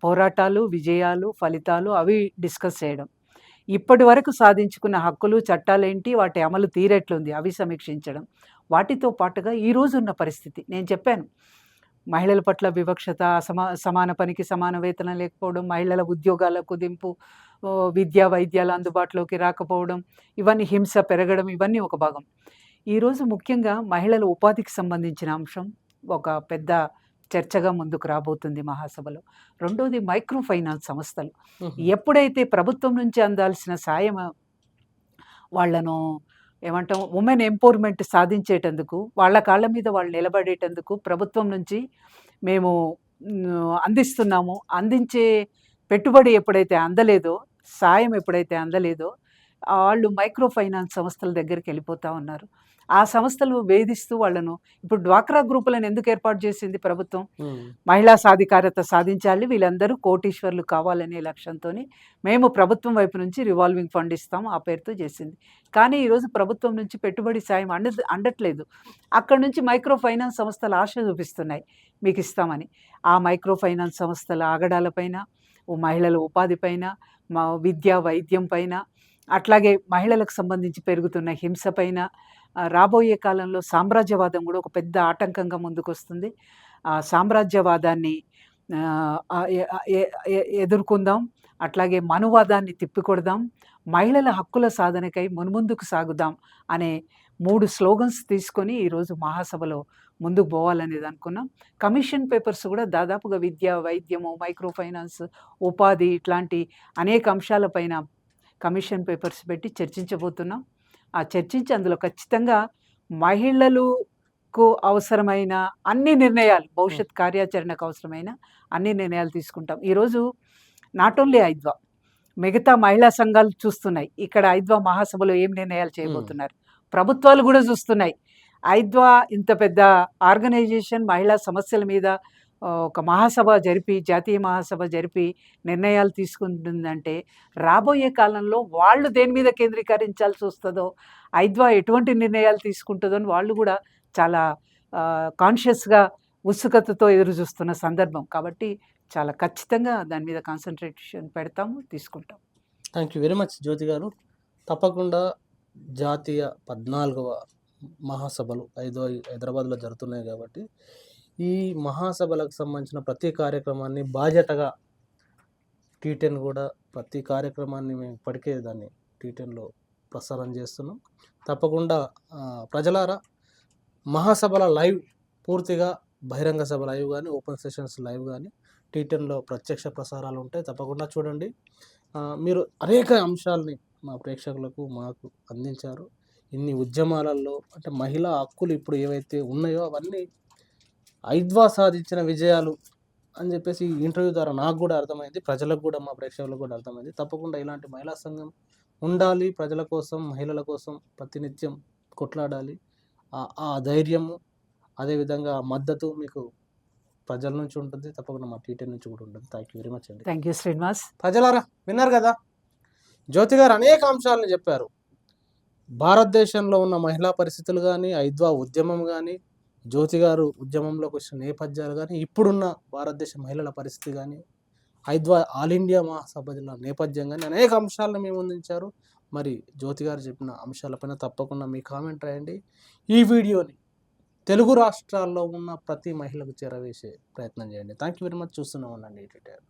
పోరాటాలు, విజయాలు, ఫలితాలు అవి డిస్కస్ చేయడం, ఇప్పటి వరకు సాధించుకున్న హక్కులు, చట్టాలేంటి, వాటి అమలు తీరెట్లుంది అవి సమీక్షించడం, వాటితో పాటుగా ఈరోజు ఉన్న పరిస్థితి నేను చెప్పాను. మహిళల పట్ల వివక్షత, సమాన పనికి సమాన వేతనం లేకపోవడం, మహిళల ఉద్యోగాల కుదింపు, విద్యా వైద్యాలు అందుబాటులోకి రాకపోవడం, ఇవన్నీ హింస పెరగడం, ఇవన్నీ ఒక భాగం. ఈరోజు ముఖ్యంగా మహిళల ఉపాధికి సంబంధించిన అంశం ఒక పెద్ద చర్చగా ముందుకు రాబోతుంది మహాసభలో. రెండోది మైక్రో ఫైనాన్స్ సంస్థలు. ఎప్పుడైతే ప్రభుత్వం నుంచి అందాల్సిన సాయం వాళ్లను ఏమంటాం ఉమెన్ ఎంపవర్మెంట్ సాధించేటందుకు, వాళ్ళ కాళ్ళ మీద వాళ్ళు నిలబడేటందుకు ప్రభుత్వం నుంచి మేము అందిస్తున్నాము, అందించే పెట్టుబడి ఎప్పుడైతే అందలేదో, సాయం ఎప్పుడైతే అందలేదో, వాళ్ళు మైక్రో ఫైనాన్స్ సంస్థల దగ్గరికి వెళ్ళిపోతూ ఉన్నారు. ఆ సంస్థలు వేధిస్తూ వాళ్ళను, ఇప్పుడు డ్వాక్రా గ్రూపులను ఎందుకు ఏర్పాటు చేసింది ప్రభుత్వం? మహిళా సాధికారత సాధించాలి, వీళ్ళందరూ కోటీశ్వర్లు కావాలనే లక్ష్యంతో మేము ప్రభుత్వం వైపు నుంచి రివాల్వింగ్ ఫండ్ ఇస్తాం ఆ పేరుతో చేసింది. కానీ ఈరోజు ప్రభుత్వం నుంచి పెట్టుబడి సాయం అందట్లేదు. అక్కడి నుంచి మైక్రో ఫైనాన్స్ సంస్థలు ఆశ చూపిస్తున్నాయి మీకు ఇస్తామని. ఆ మైక్రో ఫైనాన్స్ సంస్థల ఆగడాలపైన, మహిళల ఉపాధి పైన, విద్యా వైద్యం పైన, అట్లాగే మహిళలకు సంబంధించి పెరుగుతున్న హింస పైన, రాబోయే కాలంలో సామ్రాజ్యవాదం కూడా ఒక పెద్ద ఆటంకంగా ముందుకొస్తుంది. ఆ సామ్రాజ్యవాదాన్ని ఎదుర్కొందాం, అట్లాగే మనువాదాన్ని తిప్పికొడదాం, మహిళల హక్కుల సాధనకై మున్ముందుకు సాగుదాం అనే 3 స్లోగన్స్ తీసుకొని ఈరోజు మహాసభలో ముందుకు పోవాలనేది అనుకున్నాం. కమిషన్ పేపర్స్ కూడా దాదాపుగా విద్య, వైద్యము, మైక్రో ఫైనాన్స్, ఉపాధి ఇట్లాంటి అనేక అంశాలపైన కమిషన్ పేపర్స్ పెట్టి చర్చించబోతున్నాం. చర్చించి అందులో ఖచ్చితంగా మహిళలకు అవసరమైన అన్ని నిర్ణయాలు, భవిష్యత్ కార్యాచరణకు అవసరమైన అన్ని నిర్ణయాలు తీసుకుంటాం. ఈరోజు నాట్ ఓన్లీ ఐద్వా, మిగతా మహిళా సంఘాలు చూస్తున్నాయి ఇక్కడ ఐద్వా మహాసభలో ఏం నిర్ణయాలు చేయబోతున్నారు. ప్రభుత్వాలు కూడా చూస్తున్నాయి. ఐద్వా ఇంత పెద్ద ఆర్గనైజేషన్ మహిళా సమస్యల మీద ఒక మహాసభ జరిపి, జాతీయ మహాసభ జరిపి నిర్ణయాలు తీసుకుంటుందంటే రాబోయే కాలంలో వాళ్ళు దేని మీద కేంద్రీకరించాల్సి వస్తుందో, ఐద్వా ఎటువంటి నిర్ణయాలు తీసుకుంటుందో అని వాళ్ళు కూడా చాలా కాన్షియస్గా ఉత్సుకతతో ఎదురు చూస్తున్న సందర్భం. కాబట్టి చాలా ఖచ్చితంగా దాని మీద కాన్సన్ట్రేషన్ పెడతాము, తీసుకుంటాం. థ్యాంక్ యూ వెరీ మచ్ జ్యోతి గారు. తప్పకుండా జాతీయ 14వ మహాసభలు హైదరాబాద్లో జరుగుతున్నాయి కాబట్టి ఈ మహాసభలకు సంబంధించిన ప్రతి కార్యక్రమాన్ని బాధ్యతగా T10 కూడా ప్రతి కార్యక్రమాన్ని మేము ఇప్పటికే దాన్ని T10లో ప్రసారం చేస్తున్నాం. తప్పకుండా ప్రజలారా మహాసభల లైవ్ పూర్తిగా బహిరంగ సభ లైవ్ కానీ, ఓపెన్ సెషన్స్ లైవ్ కానీ T10లో ప్రత్యక్ష ప్రసారాలు ఉంటాయి. తప్పకుండా చూడండి. మీరు అనేక అంశాలని మా ప్రేక్షకులకు మాకు అందించారు. ఇన్ని ఉద్యమాలలో అంటే మహిళా హక్కులు ఇప్పుడు ఏవైతే ఉన్నాయో అవన్నీ ఐద్వా సాధించిన విజయాలు అని చెప్పేసి ఈ ఇంటర్వ్యూ ద్వారా నాకు కూడా అర్థమైంది, ప్రజలకు కూడా, మా ప్రేక్షకులకు కూడా అర్థమైంది. తప్పకుండా ఇలాంటి మహిళా సంఘం ఉండాలి, ప్రజల కోసం, మహిళల కోసం ప్రతినిత్యం కొట్లాడాలి. ఆ ధైర్యము, అదేవిధంగా మద్దతు మీకు ప్రజల నుంచి ఉంటుంది, తప్పకుండా మా T10 నుంచి కూడా ఉంటుంది. థ్యాంక్ యూ వెరీ మచ్ అండి. Thank you Srinivas. ప్రజలారా విన్నారు కదా, జ్యోతి గారు అనేక అంశాలను చెప్పారు. భారతదేశంలో ఉన్న మహిళా పరిస్థితులు కానీ, ఐద్వా ఉద్యమం కానీ, జ్యోతి గారు ఉద్యమంలోకి వచ్చిన నేపథ్యాలు కానీ, ఇప్పుడున్న భారతదేశ మహిళల పరిస్థితి కానీ, ఐద్వా ఆల్ ఇండియా మహాసభల నేపథ్యం కానీ అనేక అంశాలను మేము అందించారు. మరి జ్యోతి గారు చెప్పిన అంశాలపైన తప్పకుండా మీ కామెంట్ రాయండి. ఈ వీడియోని తెలుగు రాష్ట్రాల్లో ఉన్న ప్రతి మహిళకు చేరవేసే ప్రయత్నం చేయండి. Thank you very much. చూస్తూనే ఉండండి T10.